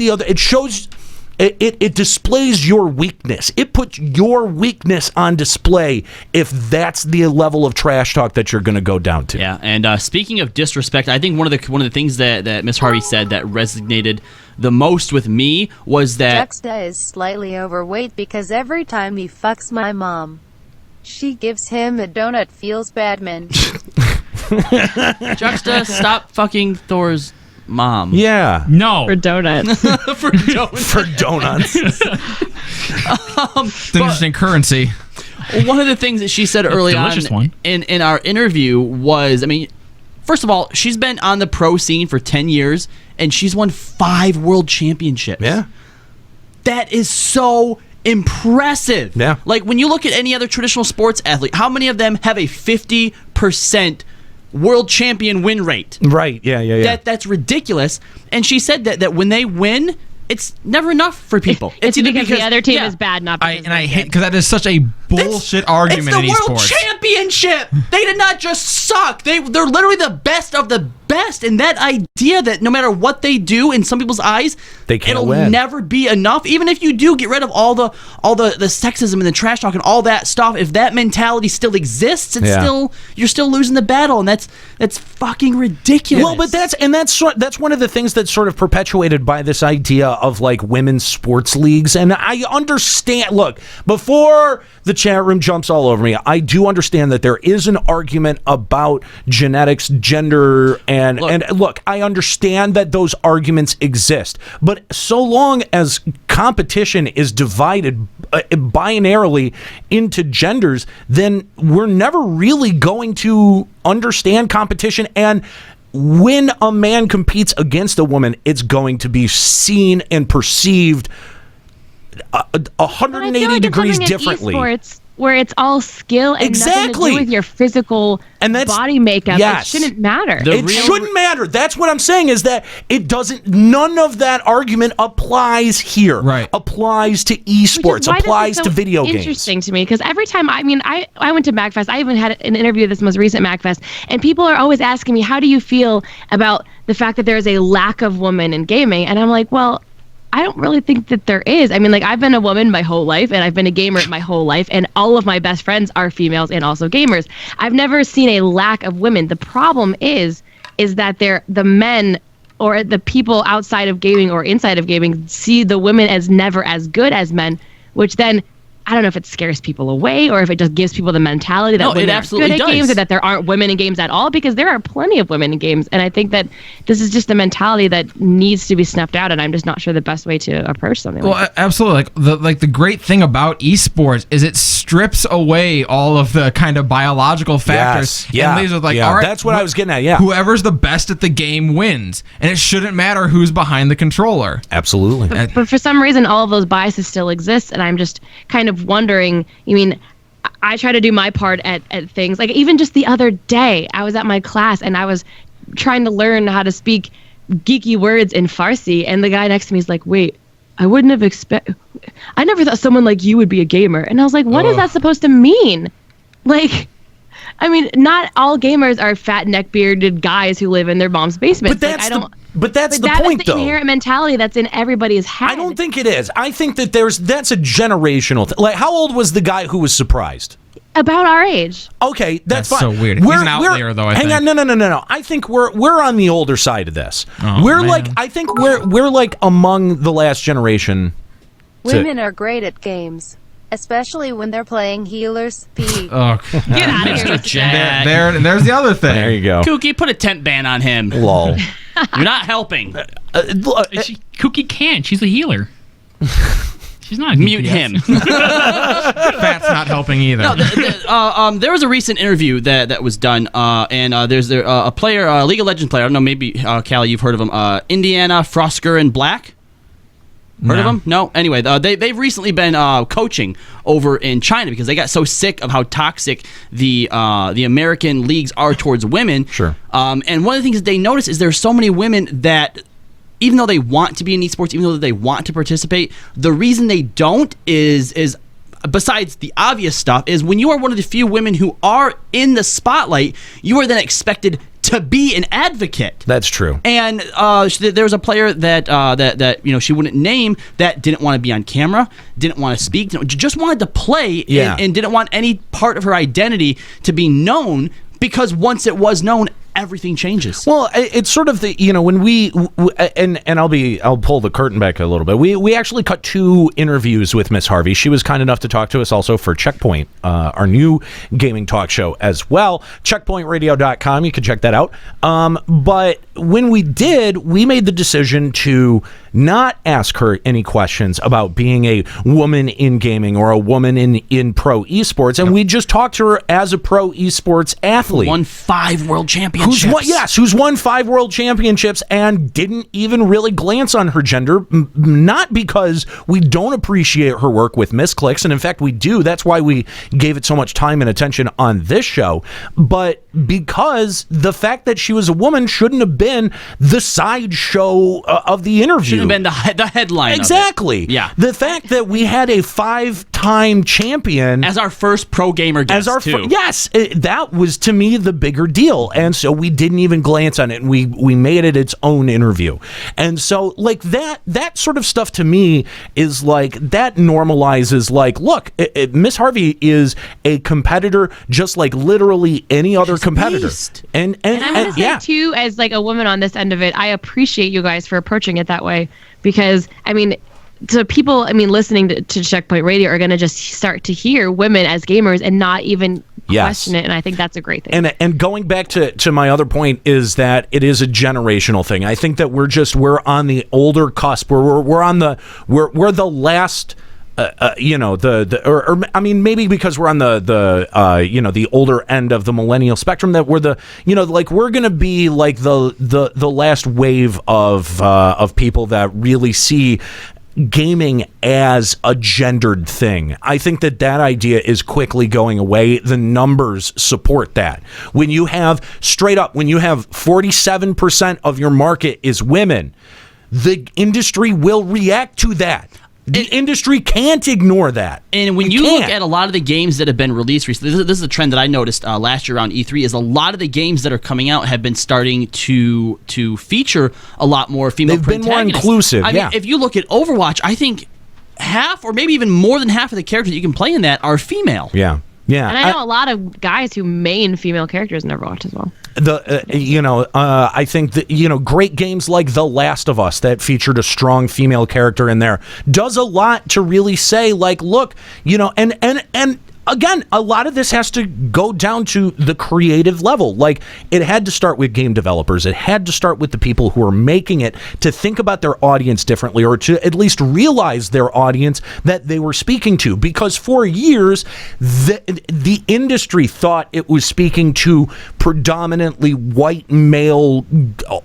it displays your weakness. It puts your weakness on display if that's the level of trash talk that you're going to go down to. Yeah, and speaking of disrespect, I think one of the things that Miss Harvey said that resonated the most with me was that Juxta is slightly overweight because every time he fucks my mom, she gives him a donut. Feels bad, man. Juxta, stop fucking Thor's mom. Yeah. No. For donuts. For donuts. It's an interesting currency. One of the things that she said early on in our interview was, first of all, she's been on the pro scene for 10 years, and she's won 5 world championships. Yeah. That is so impressive. Yeah. Like, when you look at any other traditional sports athlete, how many of them have a 50% world champion win rate? Right. Yeah. That's ridiculous. And she said that when they win, it's never enough for people. It's either because the other team is bad, not because I hate, because that is such a bullshit argument in esports. It's the world championship. They did not just suck. They're literally the best of the best. And that idea that no matter what they do, in some people's eyes, it'll never be enough. Even if you do get rid of all the sexism and the trash talk and all that stuff, if that mentality still exists, you're still losing the battle, and that's fucking ridiculous. Well, but that's one of the things that's sort of perpetuated by this idea of like women's sports leagues. And I understand. Look, before the chat room jumps all over me, I do understand that there is an argument about genetics, gender, and look, I understand that those arguments exist, but so long as competition is divided binarily into genders, then we're never really going to understand competition. And when a man competes against a woman, it's going to be seen and perceived 180 degrees differently. where it's all skill and nothing to do with your physical body makeup. It shouldn't matter. It shouldn't matter. That's what I'm saying, is that it doesn't, none of that argument applies here. Right. Applies to esports, applies to video games. Interesting to me, because every time, I went to MagFest. I even had an interview at this most recent MagFest, and people are always asking me, how do you feel about the fact that there is a lack of women in gaming? And I'm like, well, I don't really think that there is. I mean, like, I've been a woman my whole life, and I've been a gamer my whole life, and all of my best friends are females and also gamers. I've never seen a lack of women. The problem is that the men or the people outside of gaming or inside of gaming see the women as never as good as men, which then, I don't know if it scares people away or if it just gives people the mentality that women are good at games, or that there aren't women in games at all, because there are plenty of women in games. And I think that this is just a mentality that needs to be snuffed out, and I'm just not sure the best way to approach something like that. Absolutely. The great thing about esports is it strips away all of the kind of biological factors. Yes. Yeah. And leaves with all right, that's what I was getting at, yeah. Whoever's the best at the game wins. And it shouldn't matter who's behind the controller. Absolutely. But for some reason, all of those biases still exist, and I'm just kind of wondering, I try to do my part at things. Like, even just the other day, I was at my class and I was trying to learn how to speak geeky words in Farsi, and the guy next to me is like, wait, I wouldn't have I never thought someone like you would be a gamer. And I was like, what is that supposed to mean? Like, not all gamers are fat neck-bearded guys who live in their mom's basement. But that's the point, though. The inherent mentality that's in everybody's head. I don't think it is. I think that that's a generational thing. Like, how old was the guy who was surprised? About our age. Okay, that's fine. So weird. He's an outlier, though. Hang on, no. I think we're on the older side of this. I think we're like among the last generation. Women are great at games, especially when they're playing healer speed. Get out of here, Jack. There's the other thing. There you go. Kooky, put a tent ban on him. Lol. You're not helping. Kooky can't. She's a healer. She's not. Mute him. Fat's not helping either. No, there was a recent interview that was done, and there's a player, a League of Legends player. I don't know, maybe Callie, you've heard of him. Indiana Frosker and Black. Heard of them? No. Anyway, they've recently been coaching over in China because they got so sick of how toxic the American leagues are towards women. Sure. And one of the things that they notice is there's so many women that, even though they want to be in esports, even though they want to participate, the reason they don't is besides the obvious stuff, is when you are one of the few women who are in the spotlight, you are then expected to be an advocate. That's true. And there was a player that she wouldn't name, that didn't want to be on camera, didn't want to speak, just wanted to play, and didn't want any part of her identity to be known, because once it was known, everything changes. Well, it's sort of the, when we I'll pull the curtain back a little bit. We actually cut 2 interviews with MissHarvey. She was kind enough to talk to us also for Checkpoint, our new gaming talk show as well. CheckpointRadio.com. You can check that out. But when we did, we made the decision to not ask her any questions about being a woman in gaming or a woman in pro esports, and we just talked to her as a pro esports athlete. Won 5 world championships. Who's won 5 world championships and didn't even really glance on her gender, not because we don't appreciate her work with MissClicks, and in fact we do. That's why we gave it so much time and attention on this show, but because the fact that she was a woman shouldn't have been the sideshow of the interview. Shouldn't have been the headline. Exactly. Of it. Yeah. The fact that we had a 5-time champion as our first pro gamer guest, that was to me the bigger deal, and so we didn't even glance on it, and we made it its own interview. And so, like, that sort of stuff to me is like, that normalizes, like, look, MissHarvey is a competitor just like literally any other competitor. And I'm going to say, too, as like a woman on this end of it, I appreciate you guys for approaching it that way, because, so people, listening to Checkpoint Radio are going to just start to hear women as gamers and not even question it, and I think that's a great thing. And going back to my other point is that it is a generational thing. I think that we're on the older cusp. We're the last. Maybe because we're on the older end of the millennial spectrum, that we're we're gonna be like the last wave of people that really see gaming as a gendered thing. I think that idea is quickly going away. The numbers support that. When you have 47% of your market is women, the industry will react to that. The industry can't ignore that. And when you look at a lot of the games that have been released recently, this is a trend that I noticed last year around E3, is a lot of the games that are coming out have been starting to feature a lot more female protagonists. They've been more inclusive, I mean, if you look at Overwatch, I think half or maybe even more than half of the characters you can play in that are female. Yeah. Yeah. And I know a lot of guys who main female characters in Overwatch as well. I think that, great games like The Last of Us that featured a strong female character in there does a lot to really say, like, look, and again, a lot of this has to go down to the creative level. Like, it had to start with game developers. It had to start with the people who are making it to think about their audience differently, or to at least realize their audience that they were speaking to. Because for years, the industry thought it was speaking to predominantly white male,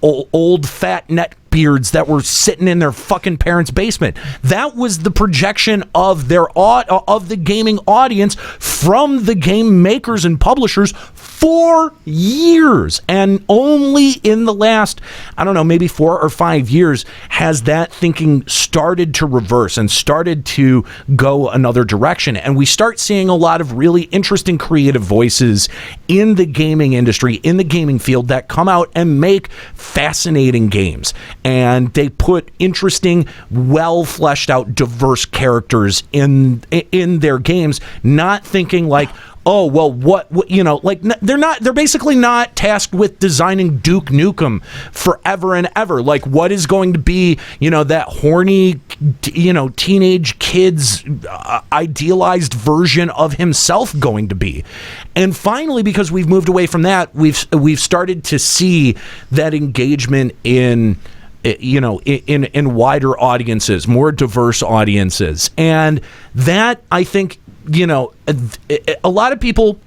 old fat neck beards that were sitting in their fucking parents' basement. That was the projection of the gaming audience from the game makers and publishers for years. And only in the last, maybe 4 or 5 years has that thinking started to reverse and started to go another direction. And we start seeing a lot of really interesting creative voices in the gaming industry, in the gaming field, that come out and make fascinating games. And they put interesting, well fleshed out, diverse characters in their games, not thinking like, oh, well, they're basically not tasked with designing Duke Nukem forever and ever. Like, what is going to be, that horny, teenage kid's idealized version of himself going to be? And finally, because we've moved away from that, we've started to see that engagement in wider audiences, more diverse audiences. And that, I think, a lot of people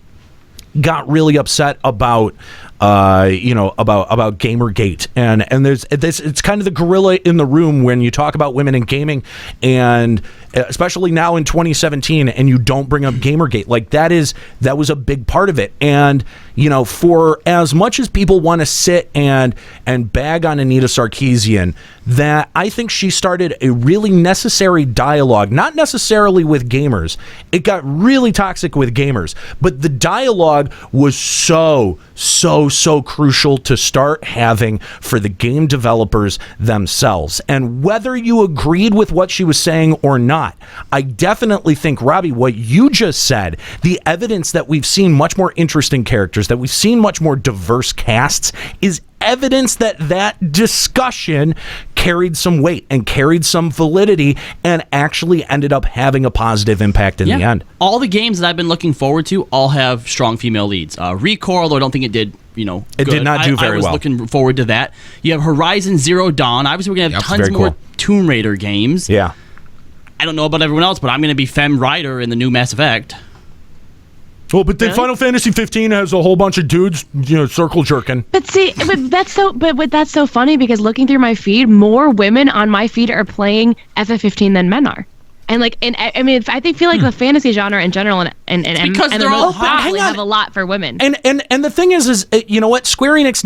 got really upset about Gamergate, and there's this, it's kind of the gorilla in the room when you talk about women in gaming, and especially now in 2017, and you don't bring up Gamergate. Like, that was a big part of it. And for as much as people want to sit and bag on Anita Sarkeesian, that I think she started a really necessary dialogue, not necessarily with gamers. It got really toxic with gamers, but the dialogue was so crucial to start having for the game developers themselves. And whether you agreed with what she was saying or not, I definitely think, Robbie, what you just said, the evidence that we've seen much more interesting characters, that we've seen much more diverse casts, is evidence that discussion carried some weight and carried some validity and actually ended up having a positive impact in the end. All the games that I've been looking forward to all have strong female leads. Recore, although I don't think it did, it did not do very well. I was looking forward to that. You have Horizon Zero Dawn. Obviously, we're going to have tons more Tomb Raider games. Yeah. I don't know about everyone else, but I'm going to be Femme Rider in the new Mass Effect. Well, but then Final Fantasy 15 has a whole bunch of dudes, circle jerking. But see, that's so funny, because looking through my feed, more women on my feed are playing FF15 than men are. And I feel like the fantasy genre in general and because they're all hot. probably have a lot for women. And the thing is you know what, Square Enix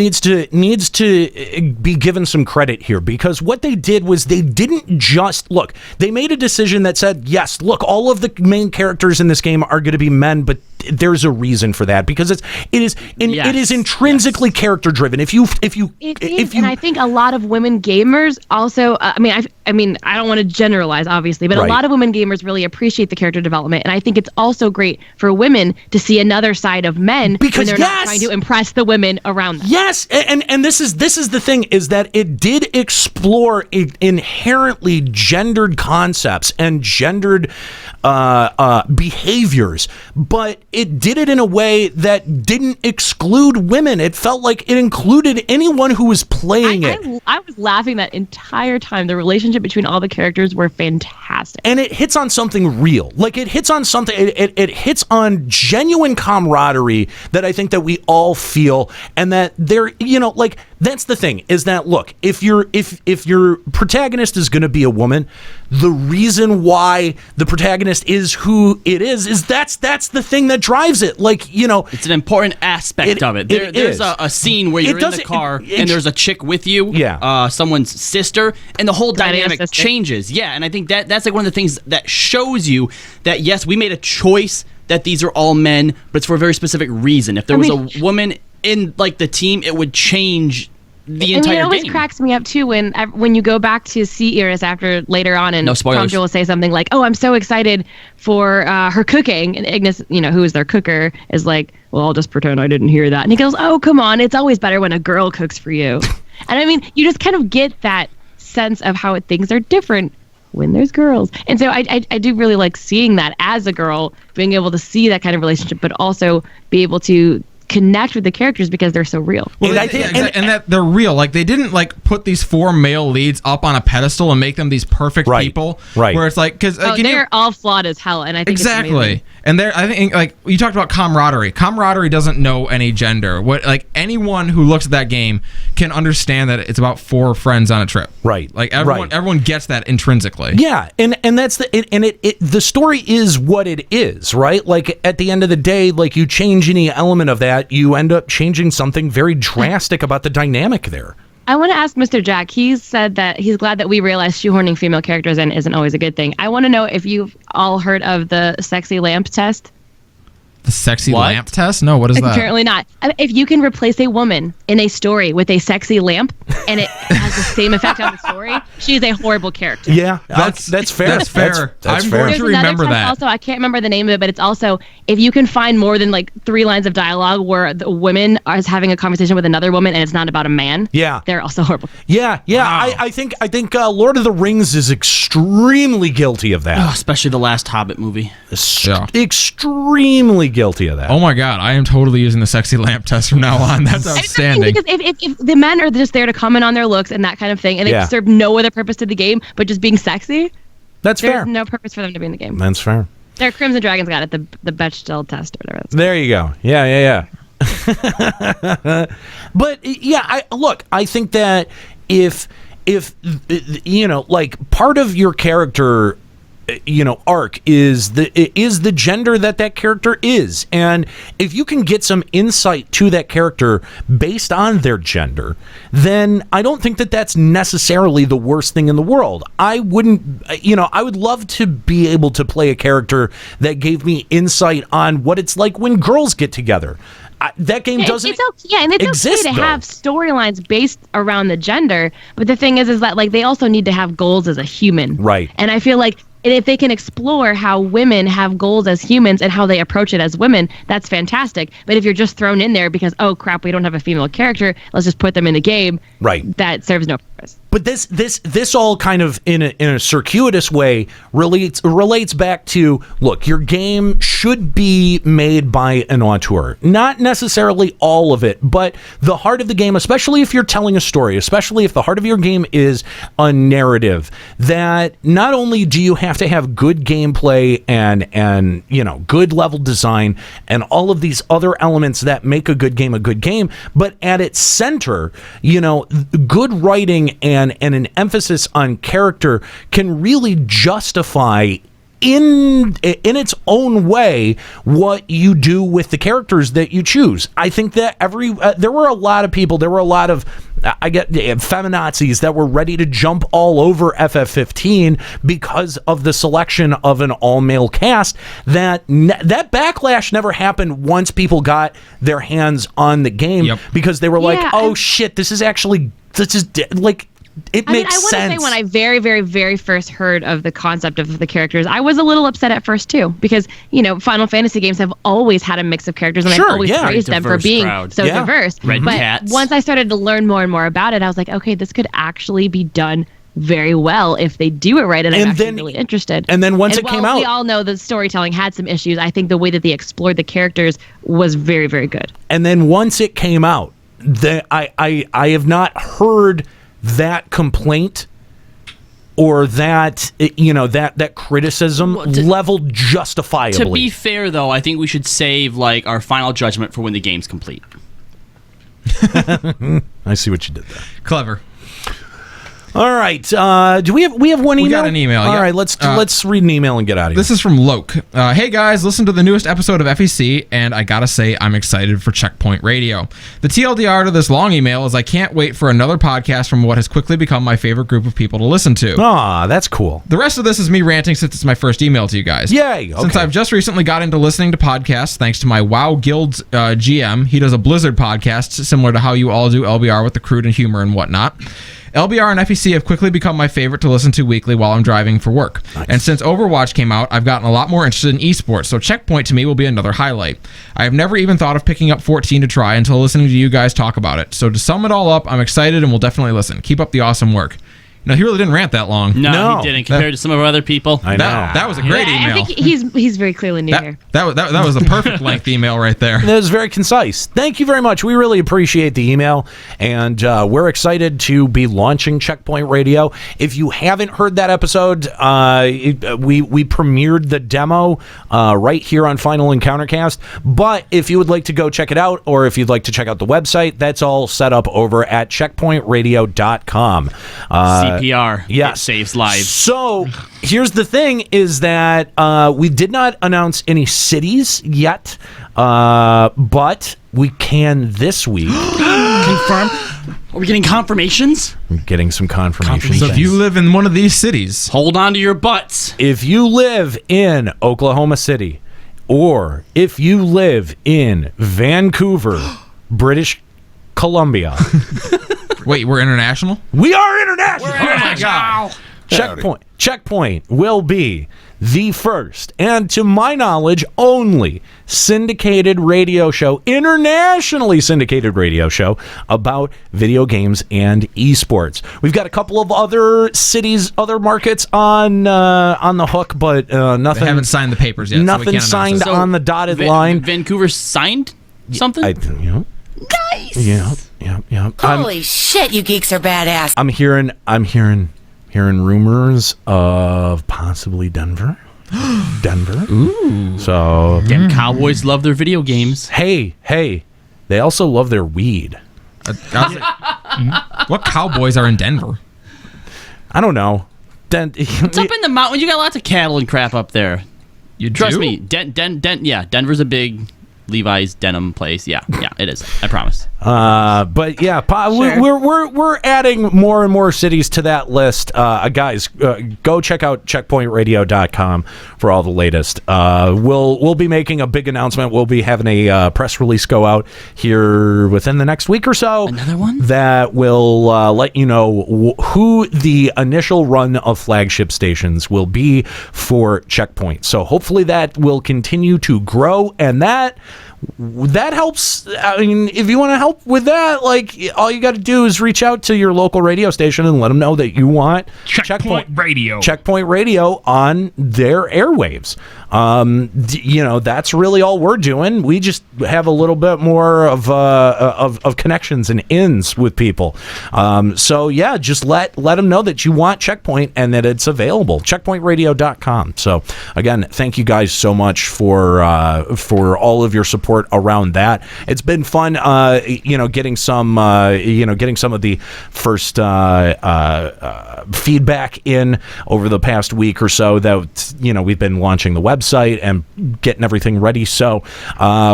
needs to be given some credit here, because what they did was they didn't just look. They made a decision that said, yes, look, all of the main characters in this game are going to be men, but there's a reason for that, because it is intrinsically character driven. If you and I think a lot of women gamers also. I don't want to generalize, obviously, but a lot of women gamers really appreciate the character development, and I think it's also great for women to see another side of men when they're not trying to impress the women around them. Yes, and this is the thing, is that it did explore inherently gendered concepts and gendered behaviors, but it did it in a way that didn't exclude women. It felt like it included anyone who was playing it. I was laughing that entire time. The relationship between all the characters were fantastic. And it hits on something real. Like, it hits on something, it hits on genuine camaraderie that I think that we all feel, and that That's the thing, is that, look, if your protagonist is going to be a woman, the reason why the protagonist is who it is that's the thing that drives it. Like, you know, it's an important aspect of it. There's a scene where you're in the car and there's a chick with you, someone's sister, and the whole dynamic changes. Yeah, and I think that's like one of the things that shows you that, yes, we made a choice that these are all men, but it's for a very specific reason. If there was a woman in like the team, it would change the entire game. It always cracks me up too when you go back to see Iris after later on, and Sandra will say something like, "Oh, I'm so excited for her cooking," and Ignis, who is their cooker, is like, "Well, I'll just pretend I didn't hear that." And he goes, "Oh, come on, it's always better when a girl cooks for you." And I mean, you just kind of get that sense of how things are different when there's girls. And so I do really like seeing that as a girl, being able to see that kind of relationship, but also be able to connect with the characters because they're so real. Well, and that they're real. Like, they didn't like put these 4 male leads up on a pedestal and make them these perfect people. Right. Where it's like, because they're all flawed as hell, and I think exactly. And I think, like, you talked about camaraderie. Camaraderie doesn't know any gender. Like, anyone who looks at that game can understand that it's about 4 friends on a trip. Right. Like, everyone gets that intrinsically. Yeah, and that's the story is what it is, right? Like, at the end of the day, like, you change any element of that, you end up changing something very drastic about the dynamic there. I want to ask Mr. Jack. He said that he's glad that we realized shoehorning female characters in isn't always a good thing. I want to know if you've all heard of the sexy lamp test. The sexy lamp test? No, what is that? Apparently not. If you can replace a woman in a story with a sexy lamp and it has the same effect on the story, she's a horrible character. Yeah, that's fair. That's fair. That's I'm fair. going to remember that. Also, I can't remember the name of it, but it's also if you can find more than like 3 lines of dialogue where the woman is having a conversation with another woman and it's not about a man. Yeah, they're also horrible. Yeah. Wow. I think Lord of the Rings is extremely guilty of that. Oh, especially the last Hobbit movie. Extremely guilty of that. Oh my god, I am totally using the sexy lamp test from now on. That's outstanding. Because if the men are just there to comment on their looks and that kind of thing, and they serve no other purpose to the game but just being sexy, that's fair. There's no purpose for them to be in the game. That's fair. Their Crimson Dragons got it, the Bechdel test or whatever. There you go. Yeah. But yeah, I think that if like part of your character arc is the gender that character is, and if you can get some insight to that character based on their gender, then I don't think that that's necessarily the worst thing in the world. I would love to be able to play a character that gave me insight on what it's like when girls get together. That game doesn't exist, it's okay to have storylines based around the gender, but the thing is that like they also need to have goals as a human, right? And I feel like if they can explore how women have goals as humans and how they approach it as women, that's fantastic. But if you're just thrown in there because, oh crap, we don't have a female character, let's just put them in the game, right? That serves no purpose. But this all kind of in a circuitous way relates back to, look, your game should be made by an auteur. Not necessarily all of it, but the heart of the game, especially if you're telling a story, especially if the heart of your game is a narrative, that not only do you have to have good gameplay and good level design and all of these other elements that make a good game, but at its center, good writing and an emphasis on character can really justify in its own way what you do with the characters that you choose. I think that there were a lot of people, feminazis that were ready to jump all over FF15 because of the selection of an all-male cast. That backlash never happened once people got their hands on the game, because they were like, oh shit, this is like, it makes sense. I want to say when I very, very, very first heard of the concept of the characters, I was a little upset at first too, because Final Fantasy games have always had a mix of characters, and I've always praised them for being so diverse. But cats. Once I started to learn more and more about it, I was like, okay, this could actually be done very well if they do it right, and I'm actually really interested. And then once it came out, we all know the storytelling had some issues. I think the way that they explored the characters was very, very good. And then once it came out, I have not heard that complaint or that criticism leveled justifiably. To be fair, though, I think we should save like our final judgment for when the game's complete. I see what you did there. Clever. All right. Do we have one email? We got an email. All yeah. right. Let's read an email and get out of here. This is from Loke. Hey guys, listen to the newest episode of FEC, and I gotta say I'm excited for Checkpoint Radio. The TLDR to this long email is I can't wait for another podcast from what has quickly become my favorite group of people to listen to. Aw, that's cool. The rest of this is me ranting since it's my first email to you guys. Yay! Okay. Since I've just recently got into listening to podcasts thanks to my WoW Guild's GM. He does a Blizzard podcast similar to how you all do LBR with the crude and humor and whatnot. LBR and FEC have quickly become my favorite to listen to weekly while I'm driving for work. Nice. And since Overwatch came out, I've gotten a lot more interested in esports, so Checkpoint to me will be another highlight. I have never even thought of picking up 14 to try until listening to you guys talk about it. So to sum it all up, I'm excited and will definitely listen. Keep up the awesome work. No, he really didn't rant that long. No, he didn't, compared to some of our other people. I know. That was a great email. I think he's very clearly new here. That was the perfect length email right there. That was very concise. Thank you very much. We really appreciate the email, and we're excited to be launching Checkpoint Radio. If you haven't heard that episode, we premiered the demo right here on Final Encountercast. But if you would like to go check it out, or if you'd like to check out the website, that's all set up over at checkpointradio.com. CPR. Yes. It saves lives. So here's the thing is that we did not announce any cities yet, but we can this week. Confirm. Are we getting confirmations? I'm getting some confirmations. So if you live in one of these cities, hold on to your butts. If you live in Oklahoma City, or if you live in Vancouver, British Columbia. Wait, we're international? We are international. Oh my God. Checkpoint will be the first, and to my knowledge, only syndicated radio show, internationally syndicated radio show about video games and esports. We've got a couple of other cities, other markets on the hook, but nothing. They haven't signed the papers yet. Nothing signed on the dotted line. Vancouver signed something? Nice. Yeah. Holy shit, you geeks are badass. I'm hearing rumors of possibly Denver. Ooh. So Damn, Cowboys love their video games. Hey, they also love their weed. What Cowboys are in Denver? I don't know. It's up in the mountain. You got lots of cattle and crap up there. You trust do? me. Denver's a big Levi's denim place. Yeah, it is. I promise. But yeah, sure. we're adding more and more cities to that list. Guys, go check out checkpointradio.com for all the latest. We'll be making a big announcement. We'll be having a press release go out here within the next week or so. Another one that will let you know who the initial run of flagship stations will be for Checkpoint. So hopefully that will continue to grow, and that helps. I mean, if you want to help with that, like, all you got to do is reach out to your local radio station and let them know that you want Checkpoint Radio on their airwaves. That's really all we're doing. We just have a little bit more of connections and ins with people. So yeah, just let them know that you want Checkpoint and that it's available. Checkpointradio.com. So again, thank you guys so much for all of your support around that. It's been fun, getting some of the first feedback in over the past week or so that we've been launching the website and getting everything ready. So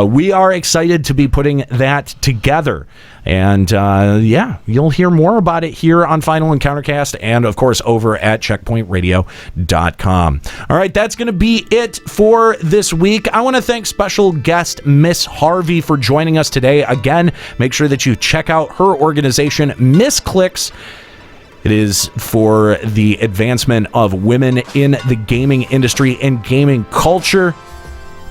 we are excited to be putting that together. And you'll hear more about it here on Final Encountercast and, of course, over at checkpointradio.com. All right, that's going to be it for this week. I want to thank special guest MissHarvey for joining us today. Again, make sure that you check out her organization, MissClicks. It is for the advancement of women in the gaming industry and gaming culture.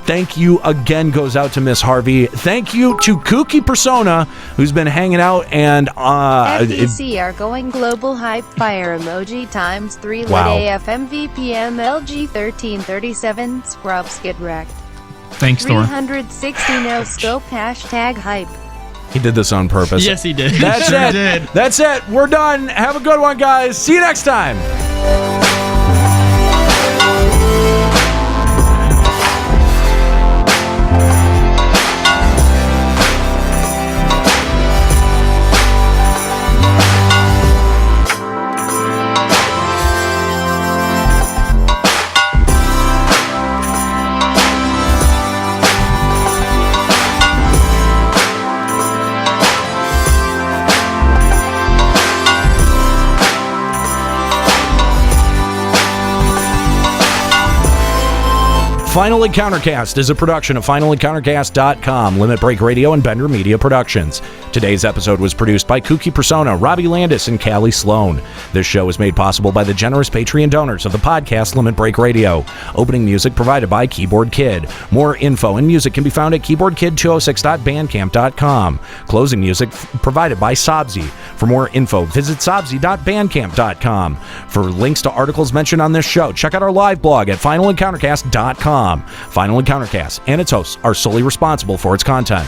Thank you again goes out to MissHarvey. Thank you to Kooky Persona, who's been hanging out and FEC are going global hype fire emoji times 3 lit AF MVP MLG 1337 Scrubs get wrecked. Thanks, Thor. 360 no scope #hype. He did this on purpose. Yes, he did. That's it. That's it. We're done. Have a good one, guys. See you next time. Final Encountercast is a production of FinalEncountercast.com, Limit Break Radio, and Bender Media Productions. Today's episode was produced by Kooky Persona, Robbie Landis, and Callie Sloan. This show was made possible by the generous Patreon donors of the podcast Limit Break Radio. Opening music provided by Keyboard Kid. More info and music can be found at keyboardkid206.bandcamp.com. Closing music provided by Sobsy. For more info, visit sobsy.bandcamp.com. For links to articles mentioned on this show, check out our live blog at finalencountercast.com. Final Encountercast and its hosts are solely responsible for its content.